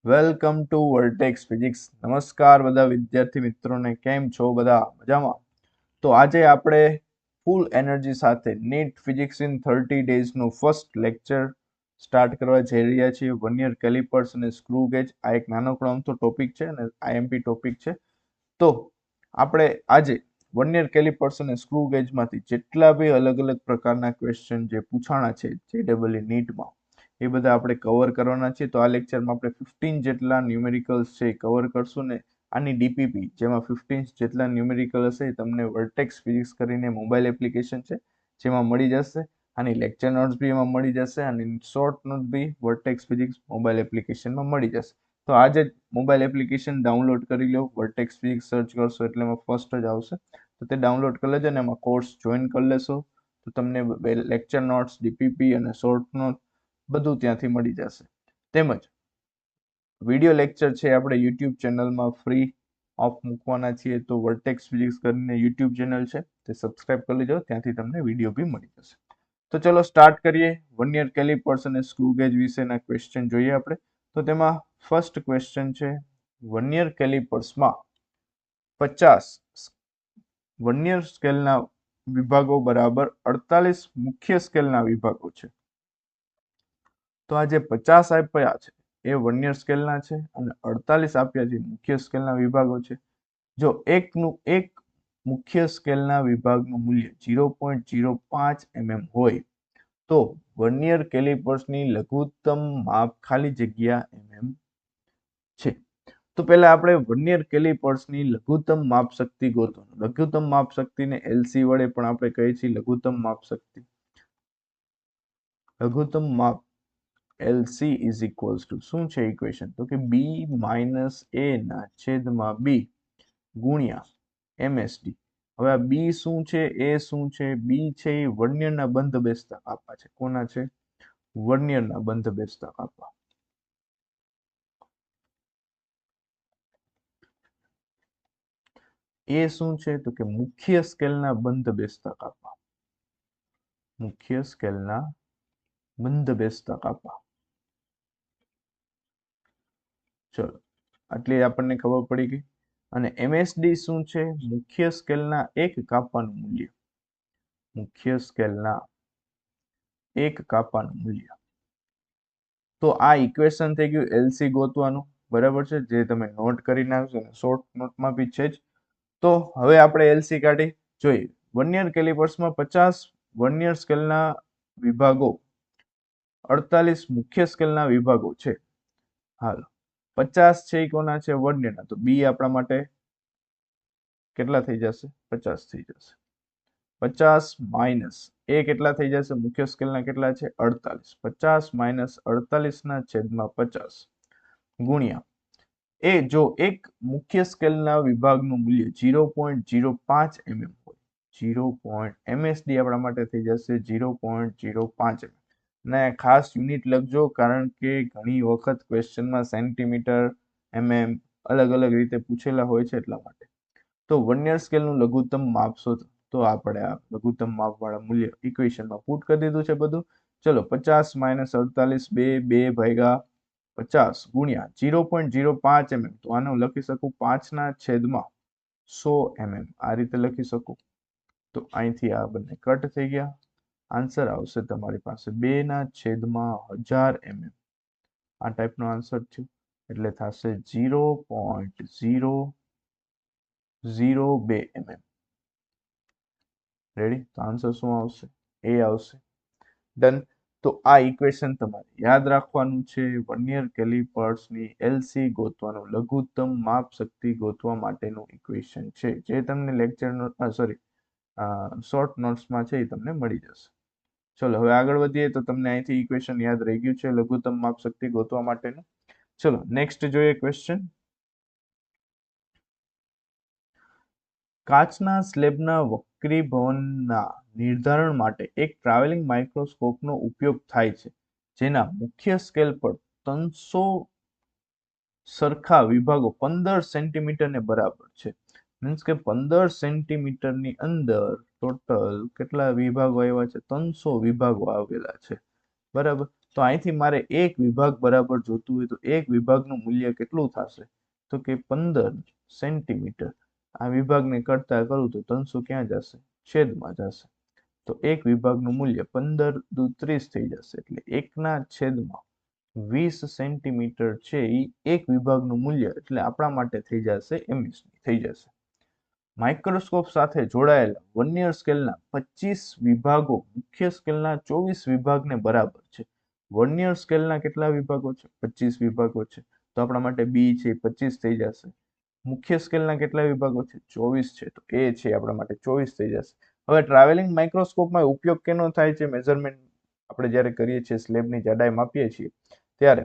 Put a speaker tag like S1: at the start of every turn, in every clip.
S1: Welcome to vertex physics. નમસ્કાર બધા વિદ્યાર્થી મિત્રોને, કેમ છો બધા? મજામાં? તો આજે આપણે ફૂલ એનર્જી સાથે નીટ ફિઝિક્સ ઇન 30 ડેઝનું ફર્સ્ટ લેક્ચર સ્ટાર્ટ કરવા જઈ રહ્યા છીએ. વર્નિયર કેલિપર્સ અને સ્ક્રૂ ગેજ આ એક નાનકડો અમથો ટોપિક છે અને આઈએમપી ટોપિક છે. તો આપણે આજે વર્નિયર કેલિપર્સ અને સ્ક્રૂ ગેજમાંથી જેટલા બી અલગ અલગ પ્રકારના ક્વેશ્ચન જે પૂછાણા છે JEE નીટમાં, એ બધા આપણે કવર કરવાના છે. તો આ લેક્ચરમાં આપણે 15 જેટલા ન્યુમેરિકલ્સ છે કવર કરશું ને આની ડીપીપી જેમાં 15 જેટલા ન્યુમેરિકલ હશે એ તમને વર્ટેક્સ ફિઝિક્સ કરીને મોબાઈલ એપ્લિકેશન છે જેમાં મળી જશે. આની લેક્ચર નોટ્સ બી એમાં મળી જશે અને short note B vertex physics mobile એપ્લિકેશનમાં મળી જશે. તો આજે જ મોબાઈલ એપ્લિકેશન ડાઉનલોડ કરી લો. વર્ટેક્સ ફિઝિક્સ સર્ચ કરશો એટલે એમાં ફર્સ્ટ જ આવશે, તો તે ડાઉનલોડ કરી લેજો અને એમાં કોર્સ જોઈન કરી લેશો. તો તમને લેક્ચર નોટ્સ, ડીપીપી અને શોર્ટ નોટ બધું ત્યાંથી મળી જશે. તેમજ વિડીયો લેક્ચર છે આપણે યુટ્યુબ ચેનલમાં ફ્રી ઓફ મૂકવાના છીએ. તો વર્ટેક્સ ફિઝિક્સ કરીને યુટ્યુબ ચેનલ છે તે સબસ્ક્રાઇબ કરી લેજો, ત્યાંથી તમને વિડીયો બી મળી જશે. તો ચલો સ્ટાર્ટ કરીએ. વર્નિયર કેલિપર્સ અને સ્ક્રૂ ગેજ વિશેના ક્વેશ્ચન જોઈએ આપણે. તો તેમાં ફર્સ્ટ ક્વેશ્ચન છે, વર્નિયર કેલિપર્સમાં 50 વર્નિયર સ્કેલના વિભાગો બરાબર 48 મુખ્ય સ્કેલના વિભાગો છે. તો આ જે 50 આપ્યા છે એ વર્નિયર સ્કેલના છે અને 48 આપ્યા છે મુખ્ય સ્કેલના વિભાગો છે. જો એક મુખ્ય સ્કેલના વિભાગનું મૂલ્ય 0.05 mm હોય તો વર્નિયર કેલિપર્સની લઘુત્તમ માપ ખાલી જગ્યા mm છે. તો પહેલા આપણે વર્નિયર કેલિપર્સની લઘુત્તમ માપ શક્તિ ગોતવાનું. લઘુત્તમ માપ શક્તિને LC વડે પણ આપણે કહીએ છીએ લઘુત્તમ માપ શક્તિ. લઘુત્તમ માપ LC ઇઝ ઇક્વલ્સ ટુ શું છે ઇક્વેશન? તો કે B માઇનસ A ના છેદમાં B ગુણ્યા MSD. હવે આ B શું છે, A શું છે? B છે એ વર્નિયરના બંધ બેસતા કાપા છે. કોના છે? વર્નિયરના બંધ બેસતા કાપા. એ શું છે? તો કે મુખ્ય સ્કેલના બંધ બેસતા કાપા. મુખ્ય સ્કેલના બંધ બેસતા કાપા. ચલો આટલી આપણને ખબર પડી ગઈ. અને MSD શું છે? મુખ્ય સ્કેલના એક કાપાનું મૂલ્ય. મુખ્ય સ્કેલના એક કાપાનું મૂલ્ય. તો આ ઇક્વેશન થઈ ગયું LC ગોતવાનું, બરાબર છે, જે તમે નોટ કરી નાખજો ને શોર્ટ નોટમાં બી છે જ. તો હવે આપણે LC કાઢી જોઈએ. વર્નિયર કેલિપર્સમાં 50 વર્નિયર સ્કેલના વિભાગો, 48 મુખ્ય સ્કેલના વિભાગો છે. હાલ 50 છે એ કોના છે? વર્નિયરના. તો B આપણા માટે કેટલા થઈ જશે? 50 થઈ જશે. 50 માઇનસ એ કેટલા થઈ જશે? મુખ્ય સ્કેલના કેટલા છે? 48. 50 માઇનસ 48 ના છેદમાં 50 ગુણ્યા એ જો એક મુખ્ય સ્કેલના વિભાગનું મૂલ્ય 0.05 mm હોય, MSD આપણા માટે થઈ જશે 0.05 mm. ને ખાસ યુનિટ લખજો, કારણ કે ઘણી વખત ક્વેશ્ચનમાં સેન્ટીમીટર, MM અલગ અલગ રીતે પૂછેલા હોય છે એટલા માટે. તો વર્નિયર સ્કેલનું લઘુત્તમ માપ શોધો. તો આપણે આ લઘુત્તમ માપવાળા મૂલ્ય ઇક્વેશનમાં પુટ કરી દીધું છે બધું. ચલો 50 માઇનસ 48 2 ભાગ્યા 50 ગુણ્યા 0.05 mm. તો આને હું લખી શકું 5 ના છેદમાં 100 mm. આ રીતે લખી શકું. તો અહીંથી આ બંને કટ થઈ ગયા. આન્સર આવશે તમારી પાસે 2 ના છેદમાં 1000 mm. આ ટાઈપનો આન્સર છે, એટલે થશે 0.002 mm. રેડી? તો આન્સર શું આવશે? એ આવશે. ડન. તો આ ઇક્વેશન તમારે યાદ રાખવાનું છે. વર્નિયર કેલિપર્સની LC ગોતવાનું, લઘુત્તમ માપ શક્તિ ગોતવા માટેનું ઇક્વેશન છે, જે તમને લેક્ચર શોર્ટ નોટ્સમાં છે એ તમને મળી જશે. ચલો હવે આગળ વધીએ. તો તમને અહીંથી ઇક્વેશન યાદ રહી ગયું છે લઘુત્તમ માપ શક્તિ ગોતવા માટેનું. ચલો નેક્સ્ટ જોઈએ ક્વેશ્ચન. કાચના સ્લેબના વક્રીભવનના નિર્ધારણ માટે એક ટ્રાવેલિંગ માઇક્રોસ્કોપનો ઉપયોગ થાય છે, જેના મુખ્ય સ્કેલ પર 300 સરખા વિભાગો 15 સેન્ટીમીટરને બરાબર છે. મીન્સ કે 15 સેન્ટીમીટરની અંદર ટોટલ કેટલા વિભાગો આવ્યા છે? 300 વિભાગો આવેલા છે, બરાબર. તો અહીંથી મારે એક વિભાગ બરાબર જોતું હોય તો એક વિભાગનું મૂલ્ય કેટલું થશે તો કે 15 સેન્ટીમીટર. આ વિભાગને કરતા કરું તો 300 ક્યાં જશે છેદમાં જશે. તો એક વિભાગનું મૂલ્ય 15 દુ 30 થઈ જશે એટલે 1/20 સેન્ટીમીટર છે એ એક વિભાગનું મૂલ્ય એટલે આપણા માટે થઈ જશે એમએસડી થઈ જશે. માઇક્રોસ્કોપ સાથે જોડાયેલા વર્નિયર સ્કેલના 25 વિભાગો મુખ્ય સ્કેલના 24 વિભાગને બરાબર છે. વર્નિયર સ્કેલના કેટલા વિભાગો છે 25 વિભાગો છે તો આપણા માટે બી છે 25 થઈ જશે. મુખ્ય સ્કેલના કેટલા વિભાગો છે 24 છે તો એ છે આપણા માટે 24 થઈ જશે. હવે ટ્રાવેલિંગ માઇક્રોસ્કોપમાં ઉપયોગ કેનો થાય છે મેઝરમેન્ટ આપણે જ્યારે કરીએ છીએ સ્લેબની જાડાઈ માપીએ છીએ ત્યારે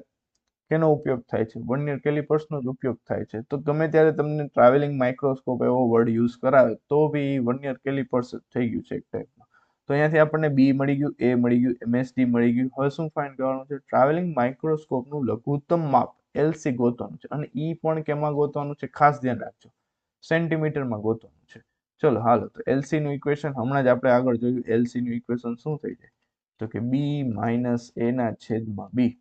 S1: કેનો ઉપયોગ થાય છે વર્નિયર કેલિપર્સનો જ ઉપયોગ થાય છે. તો ગમે ત્યારે તમને ટ્રાવેલિંગ માઇક્રોસ્કોપ એવો વર્ડ યુઝ કરાવે તો બી વર્નિયર કેલિપર્સ થઈ ગયું છે એક ટાઈપનું. તો અહીંયાથી આપણને બી મળી ગયું એ મળી ગયું એમએસડી મળી ગયું. હવે શું ફાઇન્ડ કરવાનું છે ટ્રાવેલિંગ માઇક્રોસ્કોપનું લઘુત્તમ માપ એલસી ગોતવાનું છે અને ઈ પણ કેમાં ગોતવાનું છે ખાસ ધ્યાન રાખજો સેન્ટીમીટરમાં ગોતવાનું છે. ચલો હાલો તો એલસી નું ઇક્વેશન હમણાં જ આપણે આગળ જોયું એલસી નું ઇક્વેશન શું થઈ જાય તો કે બી માઇનસ એ ના છેદમાં બી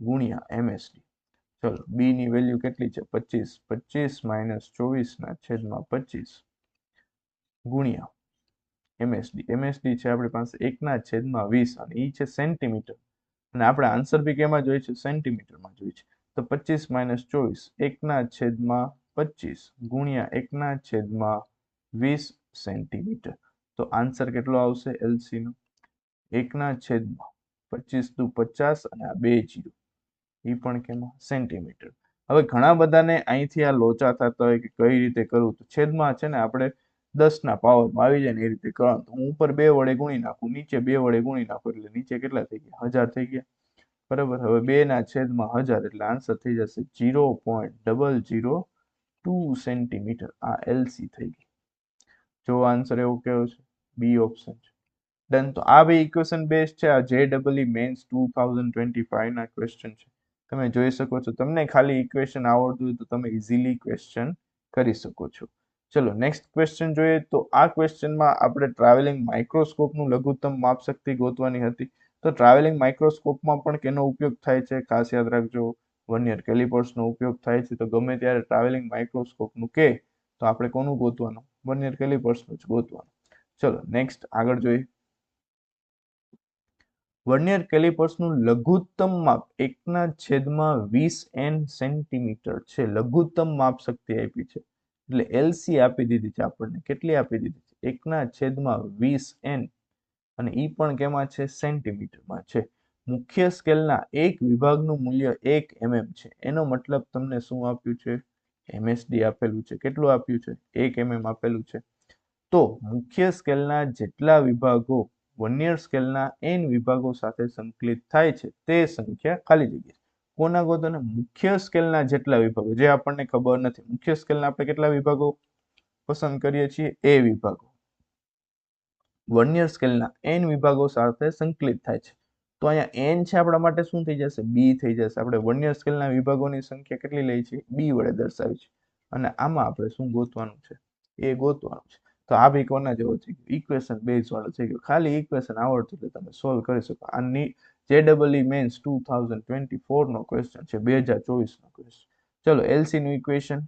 S1: ગુણ્યા એમએસડી. ચલો બી ની વેલ્યુ કેટલી છે 25 25 માઇનસ 24 ના છેદમાં 25 ગુણ્યા એમએસડી છે આપણી પાસે 1/20 અને ઈ છે સેન્ટીમીટર અને આપણે આન્સર બી કેમાં જોઈએ છે સેન્ટીમીટરમાં જોઈએ છે. તો 25 માઇનસ 24 1/25 ગુણ્યા 1/20 સેન્ટીમીટર. તો આન્સર કેટલો આવશે એલસી નો 1/25 દુ 50 અને આ 2 0 એ પણ કેમાં સેન્ટીમીટર. હવે ઘણા બધાને અહીંથી આ લોચા થતા હોય કે કઈ રીતે કરવું તો છેદમાં છે ને આપણે 10 ના પાવરમાં આવી જાય ને એ રીતે કરવાનું. હું ઉપર 2 વડે ગુણી નાખું નીચે 2 વડે ગુણી નાખું એટલે નીચે કેટલા થઈ ગયા 1000 થઈ ગયા બરાબર. હવે 2 ના છેદમાં 1000 એટલે આન્સર થઈ જશે 0.002 સેન્ટીમીટર. આ એલસી થઈ ગઈ. જો આન્સર એવો કેવો છે બી ઓપ્શન છે. ડન. તો આ બે ઇક્વેશન બેઝ છે. આ JEE મેન્સ 2025 ના ક્વેશ્ચન છે. તમે જોઈ શકો છો. તમને ખાલી ઇક્વેશન આવડતું હોય તો તમે ઇઝીલી ક્વેશ્ચન કરી શકો છો. ચલો નેક્સ્ટ ક્વેશ્ચન જોઈએ. તો આ ક્વેશ્ચનમાં આપણે ટ્રાવેલિંગ માઇક્રોસ્કોપનું લઘુત્તમ માપ શક્તિ ગોતવાની હતી. તો ટ્રાવેલિંગ માઇક્રોસ્કોપમાં પણ કેનો ઉપયોગ થાય છે ખાસ યાદ રાખજો વર્નિયર કેલિપર્સનો ઉપયોગ થાય છે. તો ગમે ત્યારે ટ્રાવેલિંગ માઇક્રોસ્કોપનું કે તો આપણે કોનું ગોતવાનું વર્નિયર કેલિપર્સનું જ ગોતવાનું. ચલો નેક્સ્ટ આગળ જોઈએ. વર્નિયર કેલિપર્સનું લઘુત્તમ માપ 1/20 સેન્ટીમીટર છે. લઘુત્તમ માપ શક્તિ આપી છે એટલે એલસી આપી દીધી છે આપણને. કેટલી આપી દીધી છે 1/20 અને ઈ પણ કેમાં છે સેન્ટીમીટરમાં છે. મુખ્ય સ્કેલના એક વિભાગનું મૂલ્ય 1 mm છે. એનો મતલબ તમને શું આપ્યું છે એમએસડી આપેલું છે. કેટલું આપ્યું છે 1 mm આપેલું છે. તો મુખ્ય સ્કેલના જેટલા વિભાગો વર્નિયર સ્કેલના n વિભાગો સાથે સંકલિત થાય છે તે સંખ્યા ખાલી જગ્યા કોના ગોતવાના મુખ્ય સ્કેલના જેટલા વિભાગો જે આપણને ખબર નથી. મુખ્ય સ્કેલના આપણે કેટલા વિભાગો પસંદ કરીએ છીએ એ વિભાગો વર્નિયર સ્કેલના n વિભાગો સાથે સંકલિત થાય છે. તો અહીંયા n છે આપણા માટે શું થઈ જશે બી થઈ જશે. આપણે વર્નિયર સ્કેલના વિભાગોની સંખ્યા કેટલી લઈ છે બી વડે દર્શાવી છે અને આમાં આપણે શું ગોતવાનું છે એ ગોતવાનું છે. તો આ બી કોના જેવો થઈ ગયો ઇક્વેશન બેઝ વાળો થઈ ગયો. ખાલી ઇક્વેશન આવડતું એટલે તમે સોલ્વ કરી શકો. આ JEE મેન્સ 2024 નો ક્વેશ્ચન છે 2024 નો ક્વેશ્ચન. ચલો એલસી નું ઇક્વેશન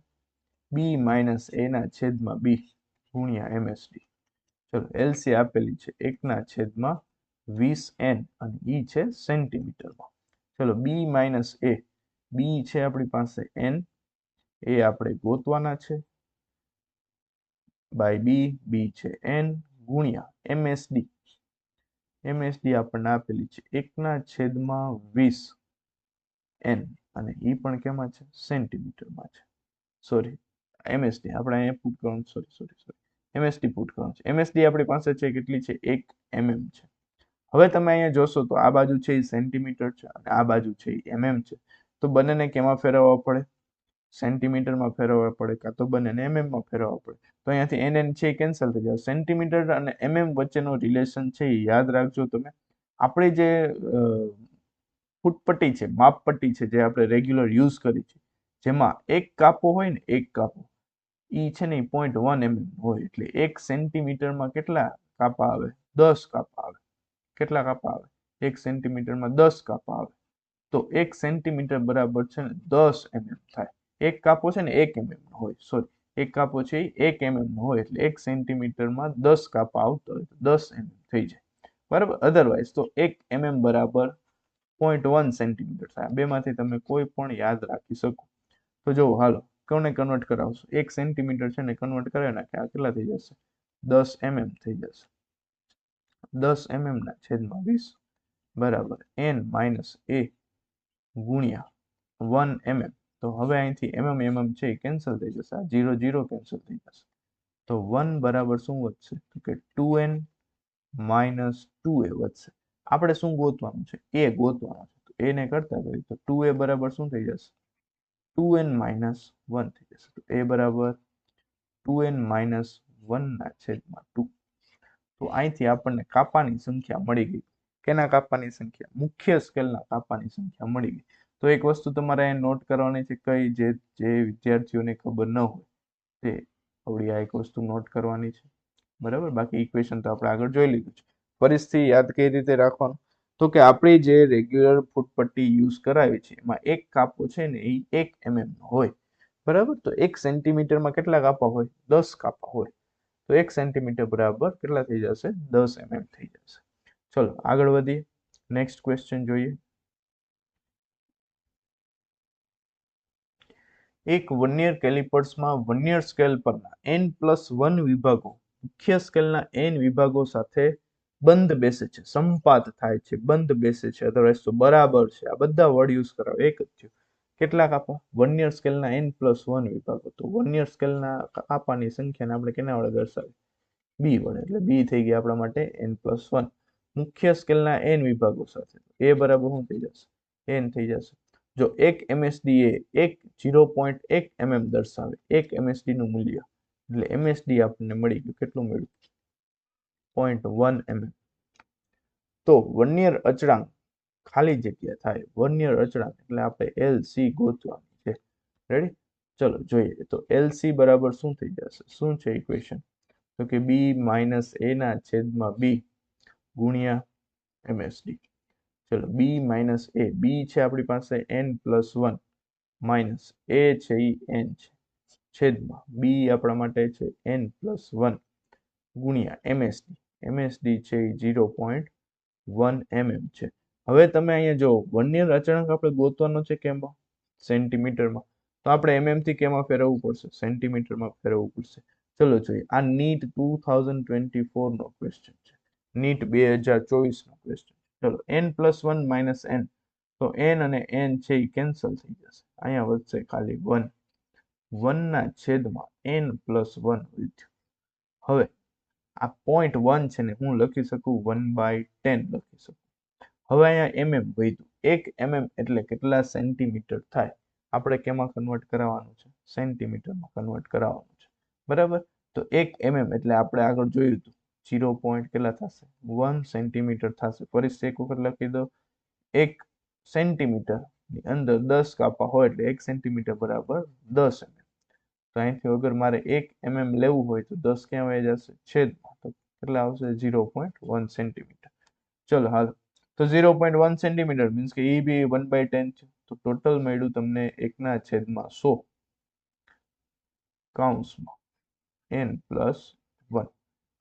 S1: બી માઇનસ એ ના છેદમાં બી ગુણ્યા એમએસડી. ચલો એલસી આપેલી છે 1/20 અને ઈ છે સેન્ટીમીટરમાં. ચલો બી માઇનસ એ બી છે આપણી પાસે n એ આપણે ગોતવાના છે બાય બી છે n ગુણ્યા એમએસડી આપણને આપેલી છે 1/20 n અને ઈ પણ કેમાં છે સેન્ટીમીટરમાં છે. સોરી એમએસડી આપણે અહીંયા પુટ કરવાનું સોરી એમએસડી પુટ કરવાનું છે. એમએસડી આપણી પાસે છે કેટલી છે 1 mm છે. હવે તમે અહીંયા જોશો તો આ બાજુ છે એ સેન્ટીમીટર છે અને આ બાજુ છે એ mm છે. તો બંનેને કેમાં ફેરવવા પડે સેન્ટીમીટરમાં ફેરવવા પડે કાં તો બંનેને mm માં ફેરવવા પડે. તો અહીંયાથી n છે એ કેન્સલ થઈ જાય. સેન્ટીમીટર અને mm વચ્ચેનો રિલેશન છે એ યાદ રાખજો તમે. આપણે જે ફૂટપટ્ટી છે માપપટ્ટી છે જે આપણે રેગ્યુલર યુઝ કરી છે જેમાં એક કાપો હોય ને એક કાપો ઈ છે ને 0.1 mm હોય એટલે 1 સેન્ટીમીટરમાં કેટલા કાપા આવે 10 કાપા આવે. કેટલા કાપા આવે 1 સેન્ટીમીટરમાં 10 કાપા આવે તો 1 સેન્ટીમીટર બરાબર છે ને 10 mm થાય. એક કાપો છે ને 1 mm નો હોય, સોરી, એક કાપો છે એ 1 mm નો હોય એટલે 1 સેન્ટીમીટરમાં 10 કાપા આવતા હોય તો 10 mm થઈ જાય. બરાબર. અધરવાઇઝ તો 1 mm બરાબર 0.1 સેન્ટીમીટર થાય. બેમાંથી તમે કોઈ પણ યાદ રાખી શકો. તો જો હાલો કોને કન્વર્ટ કરાવશો? 1 સેન્ટીમીટર છે ને કન્વર્ટ કરે નાખે આ કેટલા થઈ જશે? 10 mm થઈ જશે. 10 mm ના છેદમાં 20 બરાબર n માઇનસ a ગુણ્યા 1 mm. તો હવે અહીંથી mm છે એ કેન્સલ થઈ જશે. આ 0 0 કેન્સલ થઈ જશે. તો 1 બરાબર શું વધશે? તો કે 2n માઇનસ 2a વધશે. આપણે શું ગોતવાનું છે? a ગોતવાનું છે. તો a ને કરતા કરીએ તો 2a બરાબર શું થઈ જશે? 2n માઇનસ 1 થઈ જશે. તો a બરાબર 2n માઇનસ 1 ના છેદમાં 2. તો અહીંથી આપણને કાપાની સંખ્યા મળી ગઈ. કેના કાપાની સંખ્યા? મુખ્ય સ્કેલના કાપાની સંખ્યા મળી ગઈ. તો એક વસ્તુ તમારે અહીં નોટ કરવાની છે, કઈ જે વિદ્યાર્થીઓને ખબર ન હોય તે આવડી આ એક વસ્તુ નોટ કરવાની છે. બરાબર. બાકી ઇક્વેશન તો આપણે આગળ જોઈ લીધું છે. પરિસ્થિતિ યાદ કઈ રીતે રાખવાનું? તો કે આપણી જે રેગ્યુલર ફૂટપટ્ટી યુઝ કરાવી છે એમાં એક કાપો છે ને એ 1 mm નો હોય. બરાબર. તો 1 સેન્ટીમીટરમાં કેટલા કાપા હોય? 10 કાપા હોય. તો 1 સેન્ટીમીટર બરાબર કેટલા થઈ જશે? 10 mm થઈ જશે. ચલો આગળ વધીએ. નેક્સ્ટ ક્વેશ્ચન જોઈએ. એક વર્નિયર કેલિપર્સમાં વર્નિયર સ્કેલ પરના n+1 વિભાગો મુખ્ય સ્કેલના n વિભાગો સાથે બંધ બેસે છે, સંપાત થાય છે, બંધ બેસે છે, અધરવાઇઝ તો બરાબર છે. આ બધા વર્ડ યુઝ કરાવો. એક જ થયું. કેટલા કાપા? વર્નિયર સ્કેલના n+1 વિભાગો. તો વર્નિયર સ્કેલના કાપાની સંખ્યાને આપણે કેના વડે દર્શાવીએ? b વડે. એટલે b થઈ ગયા આપણા માટે n+1. મુખ્ય સ્કેલના n વિભાગો સાથે a બરાબર શું થઈ જશે? n થઈ જશે. જો 1 MSD એ 0.1 mm દર્શાવે, 1 MSD નું મૂલ્ય, એટલે MSD આપણને મળી ગયું. કેટલું મળ્યું? 0.1 mm. તો વર્નિયર અચળાંક ખાલી જગ્યા થાય વર્નિયર અચળાંક એટલે આપણે LC ગોતવાની છે. રેડી? ચલો જોઈએ. તો LC બરાબર શું થઈ જશે? શું છે ઇક્વેશન? તો કે b માઇનસ a ના છેદમાં b ગુણ્યા MSD. ચલો b માઇનસ a, b છે આપણી પાસે n+1 માઇનસ a છે એ n છે છેદમાં b આપણા માટે છે n+1 ગુણ્યા MSD છે એ 0.1 mm છે. હવે તમે અહીંયા જો વર્નિયર અચળાંક આપણે ગોતવાનો છે કેમાં? સેન્ટીમીટરમાં. તો આપણે mm થી કેમાં ફેરવવું પડશે? સેન્ટીમીટરમાં ફેરવવું પડશે. ચલો જોઈએ. આ નીટ 2024 નો ક્વેશ્ચન છે. નીટ 2024 નો ક્વેશ્ચન. ચલો n+1 માઇનસ n. તો n અને n છે એ કેન્સલ થઈ જશે. અહીંયા વધશે ખાલી 1. 1 ના છેદમાં n+1 વધ્યું. હવે આ 0.1 છે ને હું લખી શકું 1/10 લખી શકું. હવે અહીંયા mm વધ્યું. 1 mm એટલે કેટલા સેન્ટીમીટર થાય? આપણે કેમાં કન્વર્ટ કરાવવાનું છે? સેન્ટીમીટરમાં કન્વર્ટ કરાવવાનું છે. બરાબર. તો 1 mm એટલે આપણે આગળ જોયું હતું 0. કેટલા થશે? 1 સેન્ટીમીટર થશે. ફરીથી એક વખત લખી દો. 1 સેન્ટીમીટર ની અંદર 10 કાપા હોય એટલે 1 સેન્ટીમીટર બરાબર 10 mm. તો અહીંથી અગર મારે 1 mm લેવું હોય તો 10 ક્યાં વહી જશે? છેદમાં. તો કેટલા આવશે? 0.1 સેન્ટીમીટર. ચલો હાલ. તો 0.1 સેન્ટીમીટર મીન્સ કે એ બી 1/10 છે. તો ટોટલ મળ્યું તમને 1/100 કૌંસમાં n+1.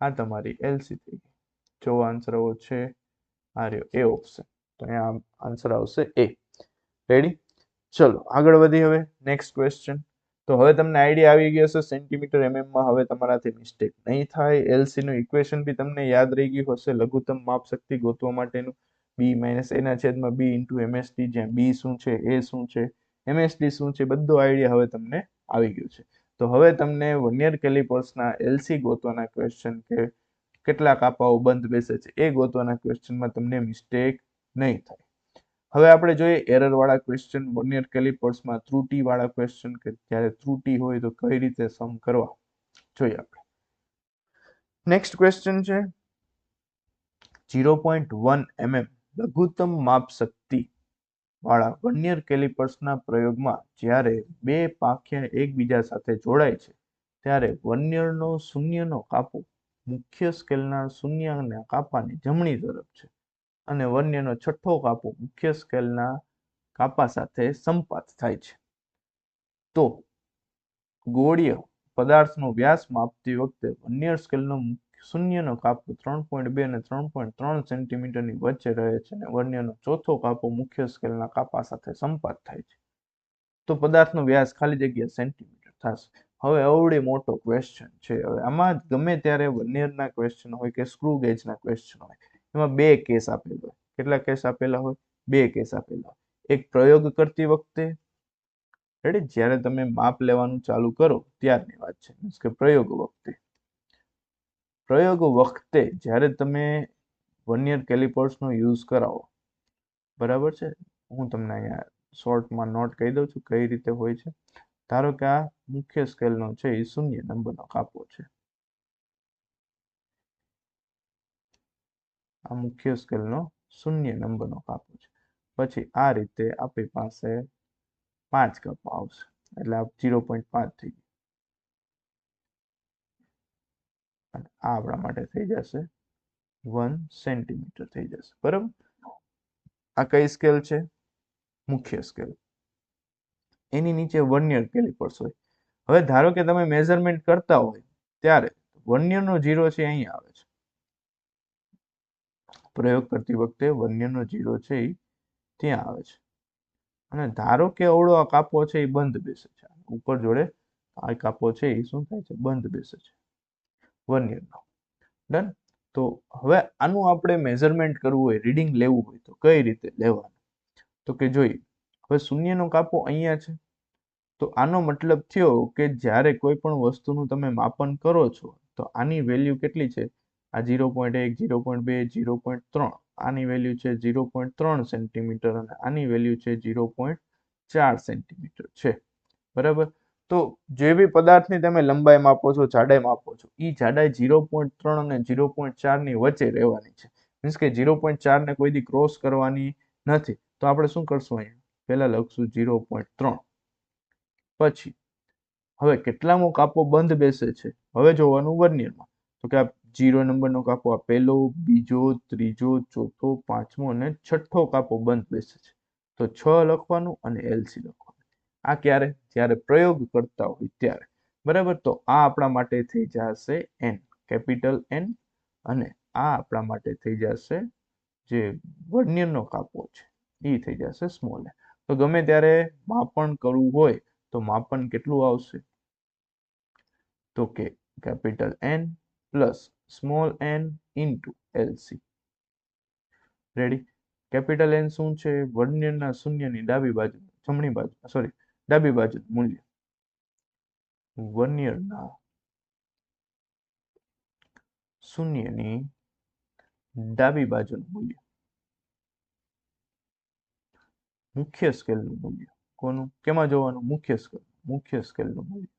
S1: આ તમારી LC થઈ ગઈ. જો આન્સર આવો છે આ રહ્યો એ ઓપ્શન. તો અહીંયા આન્સર આવશે એ. રેડી? ચલો આગળ વધી. હવે નેક્સ્ટ ક્વેશ્ચન. તો હવે તમને આઈડિયા આવી ગયો હશે સેન્ટીમીટર mm માં હવે તમારાથી મિસ્ટેક નહીં થાય. LC નું ઇક્વેશન બી તમને યાદ રહી ગયું હશે. લઘુત્તમ માપ શક્તિ ગોતવા માટેનું b માઇનસ a ના છેદમાં b ઇન્ટુ MSD, જ્યાં b શું છે, a શું છે, MSD શું છે, બધો આઈડિયા હવે તમને આવી ગયો છે. તો હવે તમને વર્નિયર કેલિપર્સના LC ગોતવાના ક્વેશ્ચન કે કેટલા કાપાઓ બંધ બેસે છે એ ગોતવાના ક્વેશ્ચનમાં તમને મિસ્ટેક નહીં થાય. હવે આપણે જોઈએ એરર વાળા ક્વેશ્ચન, વર્નિયર કેલિપર્સમાં ત્રુટી વાળા ક્વેશ્ચન કે જ્યારે ત્રુટી હોય તો કઈ રીતે સમ કરવા જોઈએ આપણે. નેક્સ્ટ ક્વેશ્ચન છે 0.1 mm લઘુત્તમ માપ શક્તિ વાળા વર્નિયર કેલિપર્સના પ્રયોગમાં જ્યારે બે પાંખિયા એકબીજા સાથે જોડાય છે ત્યારે વર્નિયરનો શૂન્યનો કાપો મુખ્ય સ્કેલના શૂન્યના કાપાની જમણી તરફ છે. અને વર્નિયરનો છઠ્ઠો કાપો મુખ્ય સ્કેલના કાપા સાથે સંપાત થાય છે. તો ગોળીય પદાર્થનો વ્યાસ માપતી વખતે વર્નિયર સ્કેલનો શૂન્યનો કાપો 3.2 અને 3.3 સેન્ટીમીટરની વચ્ચે રહે છે અને વર્નિયરનો ચોથો કાપો મુખ્ય સ્કેલના કાપા સાથે સંપાત થાય છે. તો પદાર્થનો વ્યાસ ખાલી જગ્યા સેન્ટીમીટર થશે. હવે અવળી મોટો ક્વેશ્ચન છે. હવે આમાં ગમે ત્યારે વર્નિયરના ક્વેશ્ચન હોય કે સ્ક્રૂ ગેજના ક્વેશ્ચન હોય, એમાં બે કેસ આપેલા હોય. કેટલા કેસ આપેલા હોય? બે કેસ આપેલા હોય. એક પ્રયોગ કરતી વખતે, રેડી, જ્યારે તમે માપ લેવાનું ચાલુ કરો ત્યારની વાત છે, મીન્સ કે પ્રયોગ વખતે જ્યારે તમે વર્નિયર કેલિપર્સનો યુઝ કરાવો, બરાબર છે. હું તમને અહીંયા શોર્ટમાં નોટ કહી દઉં છું કઈ રીતે હોય છે. ધારો કે આ મુખ્ય સ્કેલનો છે એ 0 નંબરનો કાપો છે. આ મુખ્ય સ્કેલનો 0 નંબરનો કાપો છે. પછી આ રીતે આપણી પાસે 5 કાપા આવશે, એટલે આ 0.5 થઈ ગયું. અને આ આપણા માટે થઈ જશે 1 સેન્ટીમીટર થઈ જશે. બરાબર. આ કઈ સ્કેલ છે? મુખ્ય સ્કેલ. એની નીચે વર્નિયર કેલિપર્સ હોય. હવે ધારો કે તમે મેઝરમેન્ટ કરતા હોય ત્યારે વર્નિયરનો 0 છે અહીંયા આવે છે. પ્રયોગ કરતી વખતે વર્નિયરનો 0 છે એ ત્યાં આવે છે. અને ધારો કે અવળો આ કાપો છે એ બંધ બેસે છે, ઉપર જોડે આ કાપો છે એ શું થાય છે? બંધ બેસે છે વર્નિયરનો. ડન. તો હવે આનું આપણે મેઝરમેન્ટ કરવું હોય, રીડિંગ લેવું હોય તો કઈ રીતે લેવાનું? તો કે જોઈએ, હવે શૂન્યનો કાપો અહીંયા છે. તો આનો મતલબ થયો કે જ્યારે કોઈ પણ વસ્તુનું તમે માપન કરો છો તો આની વેલ્યુ કેટલી છે? આ 0.1, 0.2, 0.3. આની વેલ્યુ છે 0.3 સેન્ટીમીટર અને આની વેલ્યુ છે 0.4 સેન્ટીમીટર છે. બરાબર. તો જે બી પદાર્થની તમે લંબાઈ માપો છો, જાડાઈ માપો છો, એ જાડાઈ 0.3 અને 0.4 ની વચ્ચે રહેવાની છે. મીન્સ કે 0.4 ને કોઈ દી ક્રોસ કરવાની નથી. તો આપણે શું કરશું? અહીંયા પહેલા લખશું 0.3. પછી હવે કેટલામો કાપો બંધ બેસે છે હવે જોવાનું વર્નિયરમાં. તો કે આ 0 નંબરનો કાપો, આ પહેલો, બીજો, ત્રીજો, ચોથો, પાંચમો અને છઠ્ઠો કાપો બંધ બેસે છે. તો 6 લખવાનું અને એલસી લખવાનું. આ ક્યારે? જ્યારે પ્રયોગ કરતા હોય ત્યારે. બરાબર. તો આ આપણા માટે થઈ જશે એન, કેપિટલ એન, અને આ આપણા માટે થઈ જશે જે વર્નિયરનો કાપો છે એ થઈ જશે સ્મોલ એન. તો ગમે ત્યારે માપન કરવું હોય તો માપન કેટલું આવશે? તો કે capital N plus small N into LC. Ready. Capital N શું છે? વર્નિયરના શૂન્યની ડાબી બાજુ, જમણી બાજુ, સોરી, ડાબી બાજુ મૂલ્ય. વર્નિયરના શૂન્યની ડાબી બાજુનું મૂલ્ય. મુખ્ય સ્કેલનું મૂલ્ય. કોનું? કેમાં જોવાનું? મુખ્ય સ્કેલ. મુખ્ય સ્કેલનું મૂલ્ય.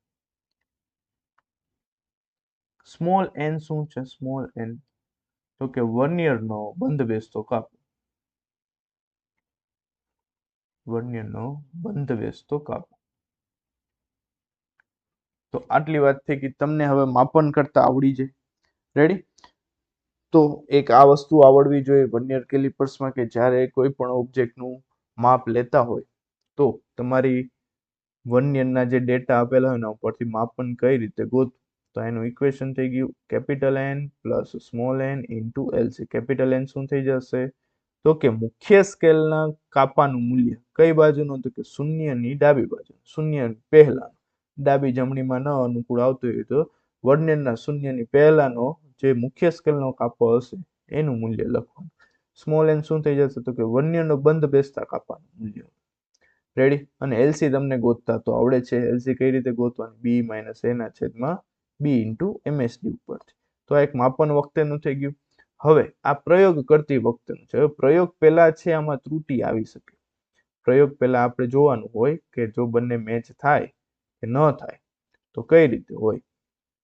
S1: સ્મોલ એન શું છે? સ્મોલ એન તો કે વર્નિયરનો બંધ બેસતો કાપો. વર્નિયરનો બંધ બેસતો કાપો. તો આટલી વાત થઈ કે તમને હવે માપન કરતા આવડી જાય. રેડી. તો એક આ વસ્તુ આવડવી જોઈએ વર્નિયર કેલિપર્સમાં કે જ્યારે કોઈ પણ ઓબ્જેક્ટનું માપ લેતા હોય તો તમારી વર્નિયરના જે ડેટા આપેલા હોય એના ઉપરથી માપન કઈ રીતે ગોતવું. તો એનું ઇક્વેશન થઈ ગયું capital N plus small N into LC. Capital N શું થઈ જશે? તો કે મુખ્ય સ્કેલના કાપાનું મૂલ્ય કઈ બાજુનું? તો કે શૂન્યની ડાબી બાજુ, શૂન્ય પહેલા. ડાબી જમણીમાં ન અનુકૂળ આવતું હોય તો વર્નિયરના શૂન્યની પહેલાનો જે મુખ્ય સ્કેલનો કાપો હશે એનું મૂલ્ય લખવાનું. સ્મોલ એન શું થઈ જશે? તો કે વર્નિયરનો બંધ બેસતા કાપાનું મૂલ્ય. રેડી. અને એલસી તમને ગોતતા તો આવડે છે. એલસી કઈ રીતે ગોતવાની? બી માઇનસ એના છેદમાં બી ઇન્ટુ એમએસડી ઉપરથી. તો આ એક માપન વખતેનું થઈ ગયું. હવે આ પ્રયોગ કરતી વખતેનું છે. હવે પ્રયોગ પહેલા છે આમાં ત્રુટિ આવી શકે. પ્રયોગ પહેલા આપણે જોવાનું હોય કે જો બંને મેચ થાય કે ન થાય તો કઈ રીતે હોય.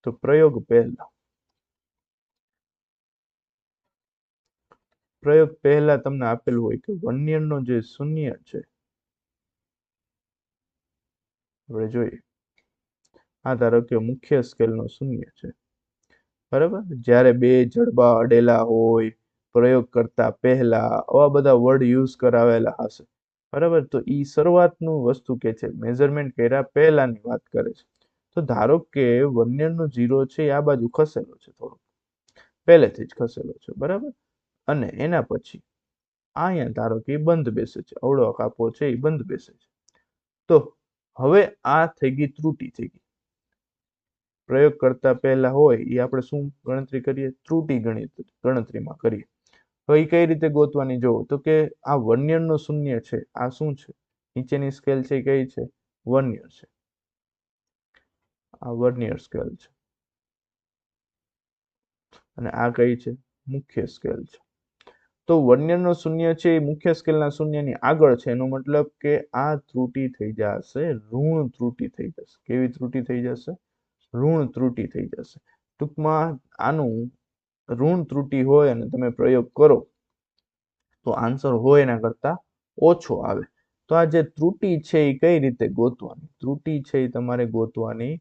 S1: તો પ્રયોગ પહેલા તમને આપેલું હોય કે વર્નિયરનો જે શૂન્ય છે, આપણે જોઈએ આ ધારો કે મુખ્ય સ્કેલનો શૂન્ય છે. બરાબર. જ્યારે બે જડબા અડેલા હોય પ્રયોગ કરતા પહેલા આવા બધા વર્ડ યુઝ કરાવેલા હશે, બરાબર. તો એ શરૂઆતનું વસ્તુ કે છે, મેઝરમેન્ટ કર્યા પહેલાની વાત કરે છે. તો ધારો કે વર્નિયરનો 0 છે આ બાજુ ખસેલો છે, થોડો પહેલેથી જ ખસેલો છે, બરાબર. અને એના પછી અહીંયા ધારો કે એ બંધ બેસે છે, અવળો કાપો છે એ બંધ બેસે છે. તો હવે આ થઈ ગઈ ત્રુટી થઈ ગઈ. પ્રયોગ કરતા પહેલા હોય એ આપણે શું ગણતરી કરીએ? ત્રુટી ગણતરીમાં કરીએ. હવે એ કઈ રીતે ગોતવાની જોવો તો કે આ વર્નિયરનો શૂન્ય છે, આ શું છે? નીચેની સ્કેલ છે એ કઈ છે? વર્નિયર છે. આ વર્નિયર સ્કેલ છે અને આ કઈ છે? મુખ્ય સ્કેલ છે. તો વર્નિયરનો શૂન્ય છે એ મુખ્ય સ્કેલના શૂન્યની આગળ છે, એનો મતલબ કે આ ત્રુટી થઈ જશે, ઋણ ત્રુટી થઈ જશે. કેવી ત્રુટી થઈ જશે? ઋણ ત્રુટી થઈ જશે. ટૂંકમાં આનું ઋણ ત્રુટી હોય અને તમે પ્રયોગ કરો તો આન્સર હોય એના કરતા ઓછો આવે. તો આ જે ત્રુટી છે એ કઈ રીતે ગોતવાની? ત્રુટી છે એ તમારે ગોતવાની,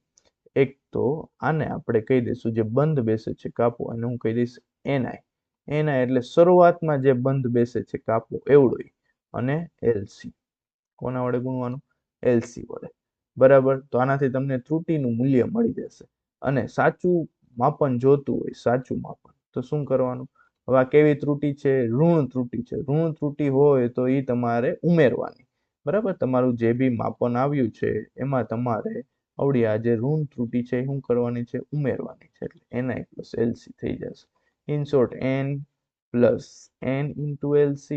S1: એક તો આને આપણે કહી દઈશું જે બંધ બેસે છે કાપો, અને હું કહી દઈશ NI. NI એટલે શરૂઆતમાં જે બંધ બેસે છે કાપો એવડો, અને LC કોના વડે ગુણવાનું? LC વડે, બરાબર. તો આનાથી તમને ત્રુટીનું મૂલ્ય મળી જશે. અને સાચું માપન જોતું હોય, સાચું માપન, તો શું કરવાનું? હવે આ કેવી ત્રુટી છે? ઋણ ત્રુટી છે. ઋણ ત્રુટી હોય તો એ તમારે ઉમેરવાની, બરાબર. તમારું જે બી માપન આવ્યું છે એમાં તમારે આવડી આ જે ઋણ ત્રુટી છે શું કરવાની છે? ઉમેરવાની છે. એટલે NI પ્લસ LC થઈ જશે. In short N plus N into LC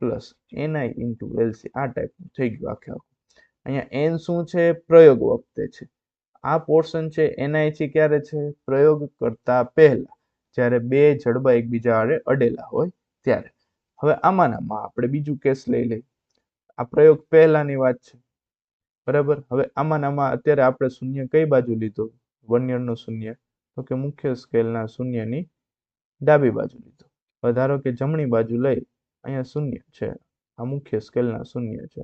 S1: plus NI into LC. આ ટાઈપનું થઈ ગયું આખે આખું. અહીંયા N શું છે? પ્રયોગ વખતે છે. આ પોર્શન છે NI છે ક્યારે છે? પ્રયોગ કરતા પહેલા, જ્યારે બે જડબા એકબીજા આડે અડેલા હોય ત્યારે. હવે આમાં આપણે બીજું કેસ લઈ લઈએ. આ પ્રયોગ પહેલાની વાત છે, બરાબર. હવે આમાં અત્યારે આપણે શૂન્ય કઈ બાજુ લીધો? વર્નિયરનો શૂન્ય, તો કે મુખ્ય સ્કેલના શૂન્યની ડાબી બાજુ લીધો. હવે ધારો કે જમણી બાજુ લઈ, અહીંયા શૂન્ય છે, આ મુખ્ય સ્કેલના શૂન્ય છે.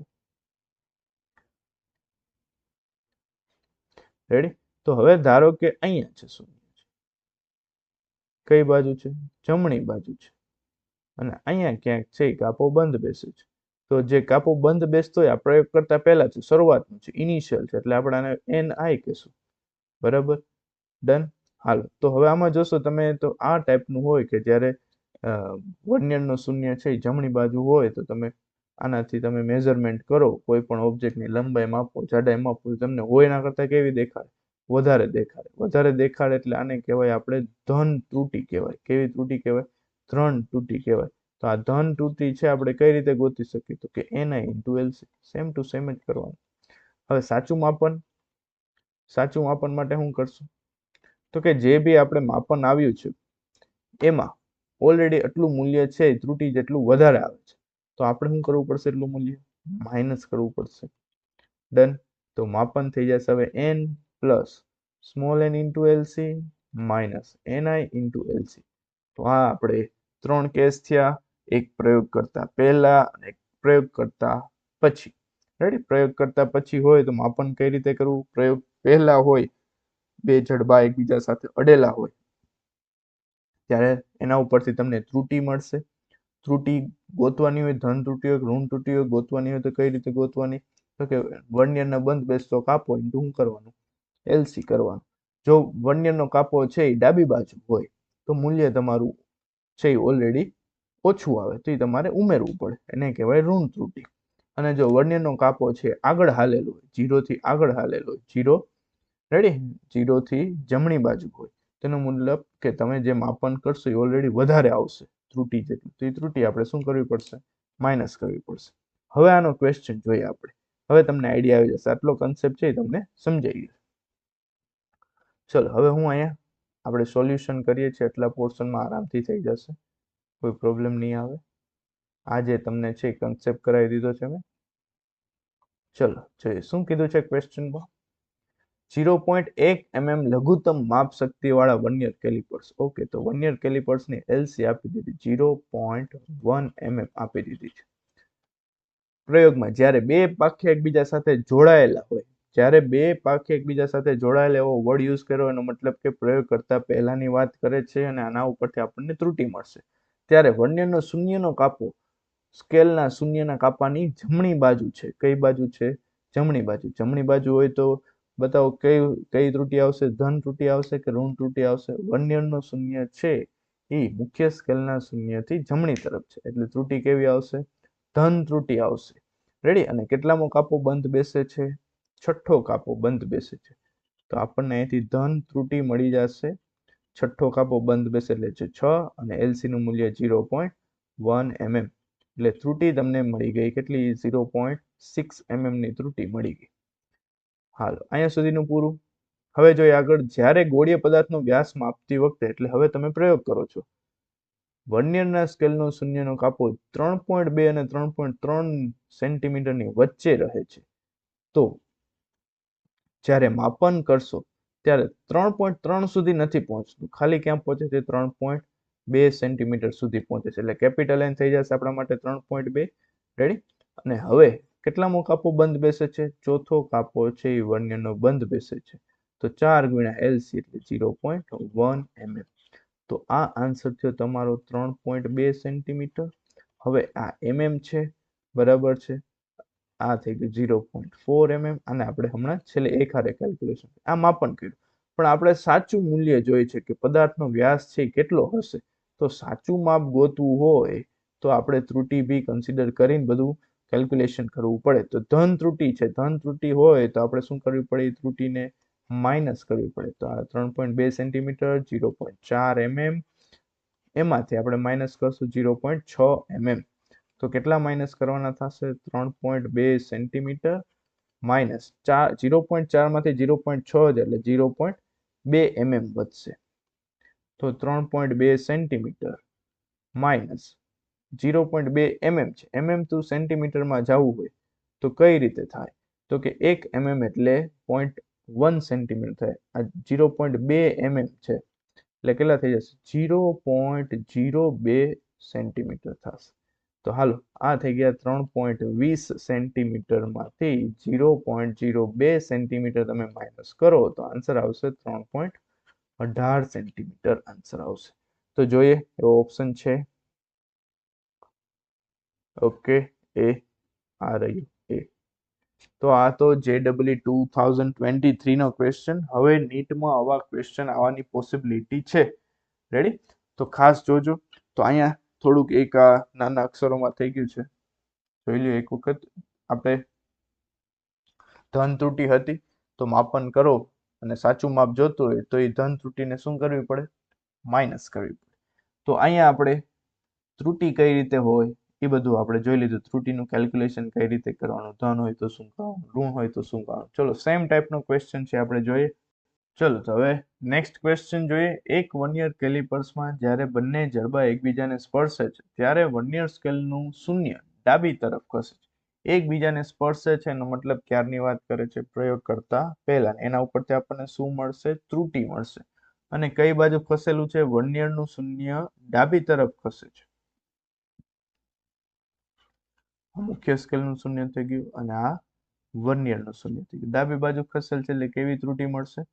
S1: રેડી? તો હવે ધારો કે અહીંયા છે શૂન્ય છે, કઈ બાજુ છે? જમણી બાજુ છે. અને અહીંયા ક્યાંક છે કાપો બંધ બેસે છે. તો જે કાપો બંધ બેસતો હોય આ પ્રયોગ કરતા પહેલા છે, શરૂઆતનું છે, ઇનિશિયલ છે, એટલે આપણે આને NI કહેશું, બરાબર. ડન. હાલો, તો હવે આમાં જોશો તમે તો આ ટાઈપનું હોય કે જ્યારે વર્નિયરનો શૂન્ય છે એ જમણી બાજુ હોય તો તમે આનાથી તમે મેઝરમેન્ટ કરો, કોઈ પણ ઓબ્જેક્ટની લંબાઈ માપો, જાડાઈ માપો, તમને હોય એના કરતા કેવી દેખાડે? વધારે દેખાડે. વધારે દેખાડે એટલે આને કહેવાય આપણે ધન ત્રુટી કહેવાય. કેવી ત્રુટી કહેવાય? ધન ત્રુટી કહેવાય. તો આ ધન ત્રુટી છે આપણે કઈ રીતે ગોતી શકીએ? તો કે NI into LC. Same to same જ કરવાનું. હવે સાચું માપન માટે શું કરશું? તો કે જે બી આપણે માપન આવ્યું છે એમાં ઓલરેડી એટલું મૂલ્ય છે ત્રુટી જેટલું વધારે આવે છે, તો આપણે શું કરવું પડશે? એટલું મૂલ્ય માઇનસ કરવું પડશે. ડન. તો માપન થઈ જશે હવે N plus small n into LC minus NI into LC. તો આ આપણે 3 કેસ થયા, એક પ્રયોગ કરતા પહેલા અને એક પ્રયોગ કરતા પછી. રેડી? પ્રયોગ કરતા પછી હોય તો માપન કઈ રીતે કરવું? પ્રયોગ પહેલા હોય, બે જડબા એકબીજા સાથે અડેલા હોય ત્યારે એના ઉપરથી તમને ત્રુટી મળશે. ત્રુટી ગોતવાની હોય, ધન ત્રુટી હોય, ઋણ ત્રુટી હોય, ગોતવાની હોય તો કઈ રીતે ગોતવાની? તો કે વર્નિયરનો બંધ બેસતો કાપો ઇન્ટુ શું કરવાનું? LC કરવાનું. જો વર્નિયરનો કાપો છે એ ડાબી બાજુ હોય તો મૂલ્ય તમારું છે એ ઓલરેડી ઓછું આવે, તો એ તમારે ઉમેરવું પડે, એને કહેવાય ઋણ ત્રુટી. અને જો વર્નિયરનો કાપો છે આગળ હાલેલો હોય, 0 થી આગળ હાલેલો હોય, 0 રેડી, 0 થી જમણી બાજુ હોય, તેનો મતલબ કે તમે જે માપન કરશો એ ઓલરેડી વધારે આવશે ત્રુટી જેટલું. તો એ ત્રુટી આપણે શું કરવી પડશે? માઇનસ કરવી પડશે. હવે આનો ક્વેશ્ચન જોઈએ આપણે. હવે તમને આઈડિયા આવી જશે, આટલો કન્સેપ્ટ છે એ તમને સમજાઈ ગયો. ચલો હવે હું અહીંયા આપણે સોલ્યુશન કરીએ છીએ એટલા પોર્શનમાં આરામથી થઈ જશે, કોઈ પ્રોબ્લેમ નહીં આવે. આ જે તમને છે કન્સેપ્ટ કરાવી દીધો છે મેં. ચલો જોઈએ શું કીધું છે ક્વેશ્ચનમાં. 0.1 mm લઘુત્તમ માપ શક્તિ વાળા વર્નિયર કેલિપર્સ. ઓકે, તો વર્નિયર કેલિપર્સની LC આપી દીધી 0.1 mm આપી દીધી છે. પ્રયોગમાં જ્યારે બે પાંખે એકબીજા સાથે જોડાયેલા હોય, જ્યારે બે પાંખે એકબીજા સાથે જોડાયેલા એવો વર્ડ યુઝ કર્યો, એનો મતલબ કે પ્રયોગ કરતા પહેલાની વાત કરે છે અને આના ઉપરથી આપણને ત્રુટી મળશે. ત્યારે વર્નિયરનો શૂન્યનો કાપો સ્કેલના શૂન્યના કાપાની જમણી બાજુ છે. કઈ બાજુ છે? જમણી બાજુ. જમણી બાજુ હોય તો બતાવો કઈ ત્રુટી આવશે? ધન ત્રુટી આવશે કે ઋણ ત્રુટી આવશે? વર્નિયરનો શૂન્ય છે એ મુખ્ય સ્કેલના શૂન્યથી જમણી તરફ છે એટલે ત્રુટી કેવી આવશે? ધન ત્રુટી આવશે. રેડી? અને કેટલામો કાપો બંધ બેસે છે? છઠ્ઠો કાપો બંધ બેસે છે. તો આપણને અહીંથી ધન ત્રુટી મળી જશે. છઠ્ઠો કાપો બંધ બેસે એટલે છે 6 અને LC નું મૂલ્ય 0.1 mm. એટલે ત્રુટી તમને મળી ગઈ કેટલી? 0.6 mm ની ત્રુટી મળી ગઈ. હાલો અહીંયા સુધીનું પૂરું. હવે જોઈએ આગળ. જ્યારે ગોળીય પદાર્થનો વ્યાસ માપતી વખતે એટલે હવે તમે પ્રયોગ કરો છો. વર્નિયરના સ્કેલનો શૂન્યનો કાપો 3.2 અને 3.3 સેન્ટીમીટરની વચ્ચે રહે છે. તો જ્યારે માપન કરશો ત્યારે 3.3 સુધી નથી પહોંચતું. ખાલી ક્યાં પહોંચે છે? 3.2 સેન્ટીમીટર સુધી પહોંચે છે. એટલે કેપિટલ N થઈ જશે આપણા માટે 3.2. રેડી? અને હવે કેટલામો કાપો બંધ બેસે છે? ચોથો કાપો છે એ વર્નિયરનો બંધ બેસે છે. તો 4 ગુણ્યા LC એટલે 0.1 mm. તો આ આન્સર થયો તમારો 3.2 સેન્ટીમીટર. હવે આ mm છે, બરાબર છે. આ થઈ ગયું 0.4 mm. અને આપણે હમણાં છેલ્લે એક હારે કેલ્ક્યુલેશન આ માપન કર્યું, પણ આપણે સાચું મૂલ્ય જોઈએ છે કે પદાર્થનો વ્યાસ છે કેટલો હશે. તો સાચું માપ ગોતવું હોય તો આપણે ત્રુટી બી કન્સિડર કરીને બધું કેલ્ક્યુલેશન કરવું પડે. તો ધન ત્રુટી છે, ધન ત્રુટી હોય તો આપણે શું કરવી પડે? એ ત્રુટીને માઇનસ કરવી પડે. તો આ 3.2 સેન્ટીમીટર 0.4 mm, એમાંથી આપણે માઇનસ કરશું 0.6 mm. તો કેટલા માઇનસ કરવાના થશે? 3.2 સેન્ટીમીટર માઇનસ 0.4 માંથી 0.6 એટલે 0.2 mm વધશે. તો 3.2 સેન્ટીમીટર માઇનસ 0.2 mm છે. mm ટુ સેન્ટીમીટરમાં જવું હોય તો કઈ રીતે થાય? તો કે 1 mm એટલે 0.1 સેન્ટીમીટર થાય. આ 0.2 mm છે એટલે કેટલા થઈ જશે? 0.02 સેન્ટીમીટર થશે. તો હાલો આ થઈ ગયા 3.20 સેન્ટીમીટરમાંથી 0.02 સેન્ટીમીટર તમે માઇનસ કરો તો આન્સર આવશે 3.18 સેન્ટીમીટર આન્સર આવશે. તો જોઈએ એવો ઓપ્શન છે. ઓકે, એ આ રહ્યું એ. તો આ તો JEE 2023 નો ક્વેશ્ચન. હવે નીટમાં આવા ક્વેશ્ચન આવવાની પોસિબિલિટી છે. રેડી? તો ખાસ જોજો. તો અહીંયા થોડુંક એક નાના અક્ષરોમાં થઈ ગયું છે, જોઈ લ્યો એક વખત. આપણે ધન ત્રુટી હતી તો માપન કરો અને સાચું માપ જોતું હોય તો એ ધન ત્રુટીને શું કરવી પડે? માઇનસ કરવી પડે. તો અહીંયા આપણે ત્રુટી કઈ રીતે હોય એ બધું આપણે જોઈ લીધું. ત્રુટીનું કેલ્ક્યુલેશન કઈ રીતે કરવાનું, ધન હોય તો શું કરવાનું, ઋણ હોય તો શું કરવાનું. ચલો સેમ ટાઈપનો ક્વેશ્ચન છે, આપણે જોઈએ. ચલો તો હવે નેક્સ્ટ ક્વેશ્ચન જોઈએ. એક વર્નિયર કેલિપર્સમાં જ્યારે બંને જડબા એકબીજાને સ્પર્શે છે ત્યારે વર્નિયર સ્કેલનું શૂન્ય ડાબી તરફ ખસે છે. એકબીજાને સ્પર્શે છે એનો મતલબ ક્યારની વાત કરે છે? પ્રયોગ કરતા પહેલા. એના ઉપરથી આપણને શું મળશે? ત્રુટી મળશે. અને કઈ બાજુ ખસેલું છે? વર્નિયરનું શૂન્ય ડાબી તરફ ખસે છે. મુખ્ય સ્કેલનું શૂન્ય થઈ ગયું અને આ વર્નિયરનું શૂન્ય થઈ ગયું. ડાબી બાજુ ખસેલ છે એટલે કેવી ત્રુટી મળશે?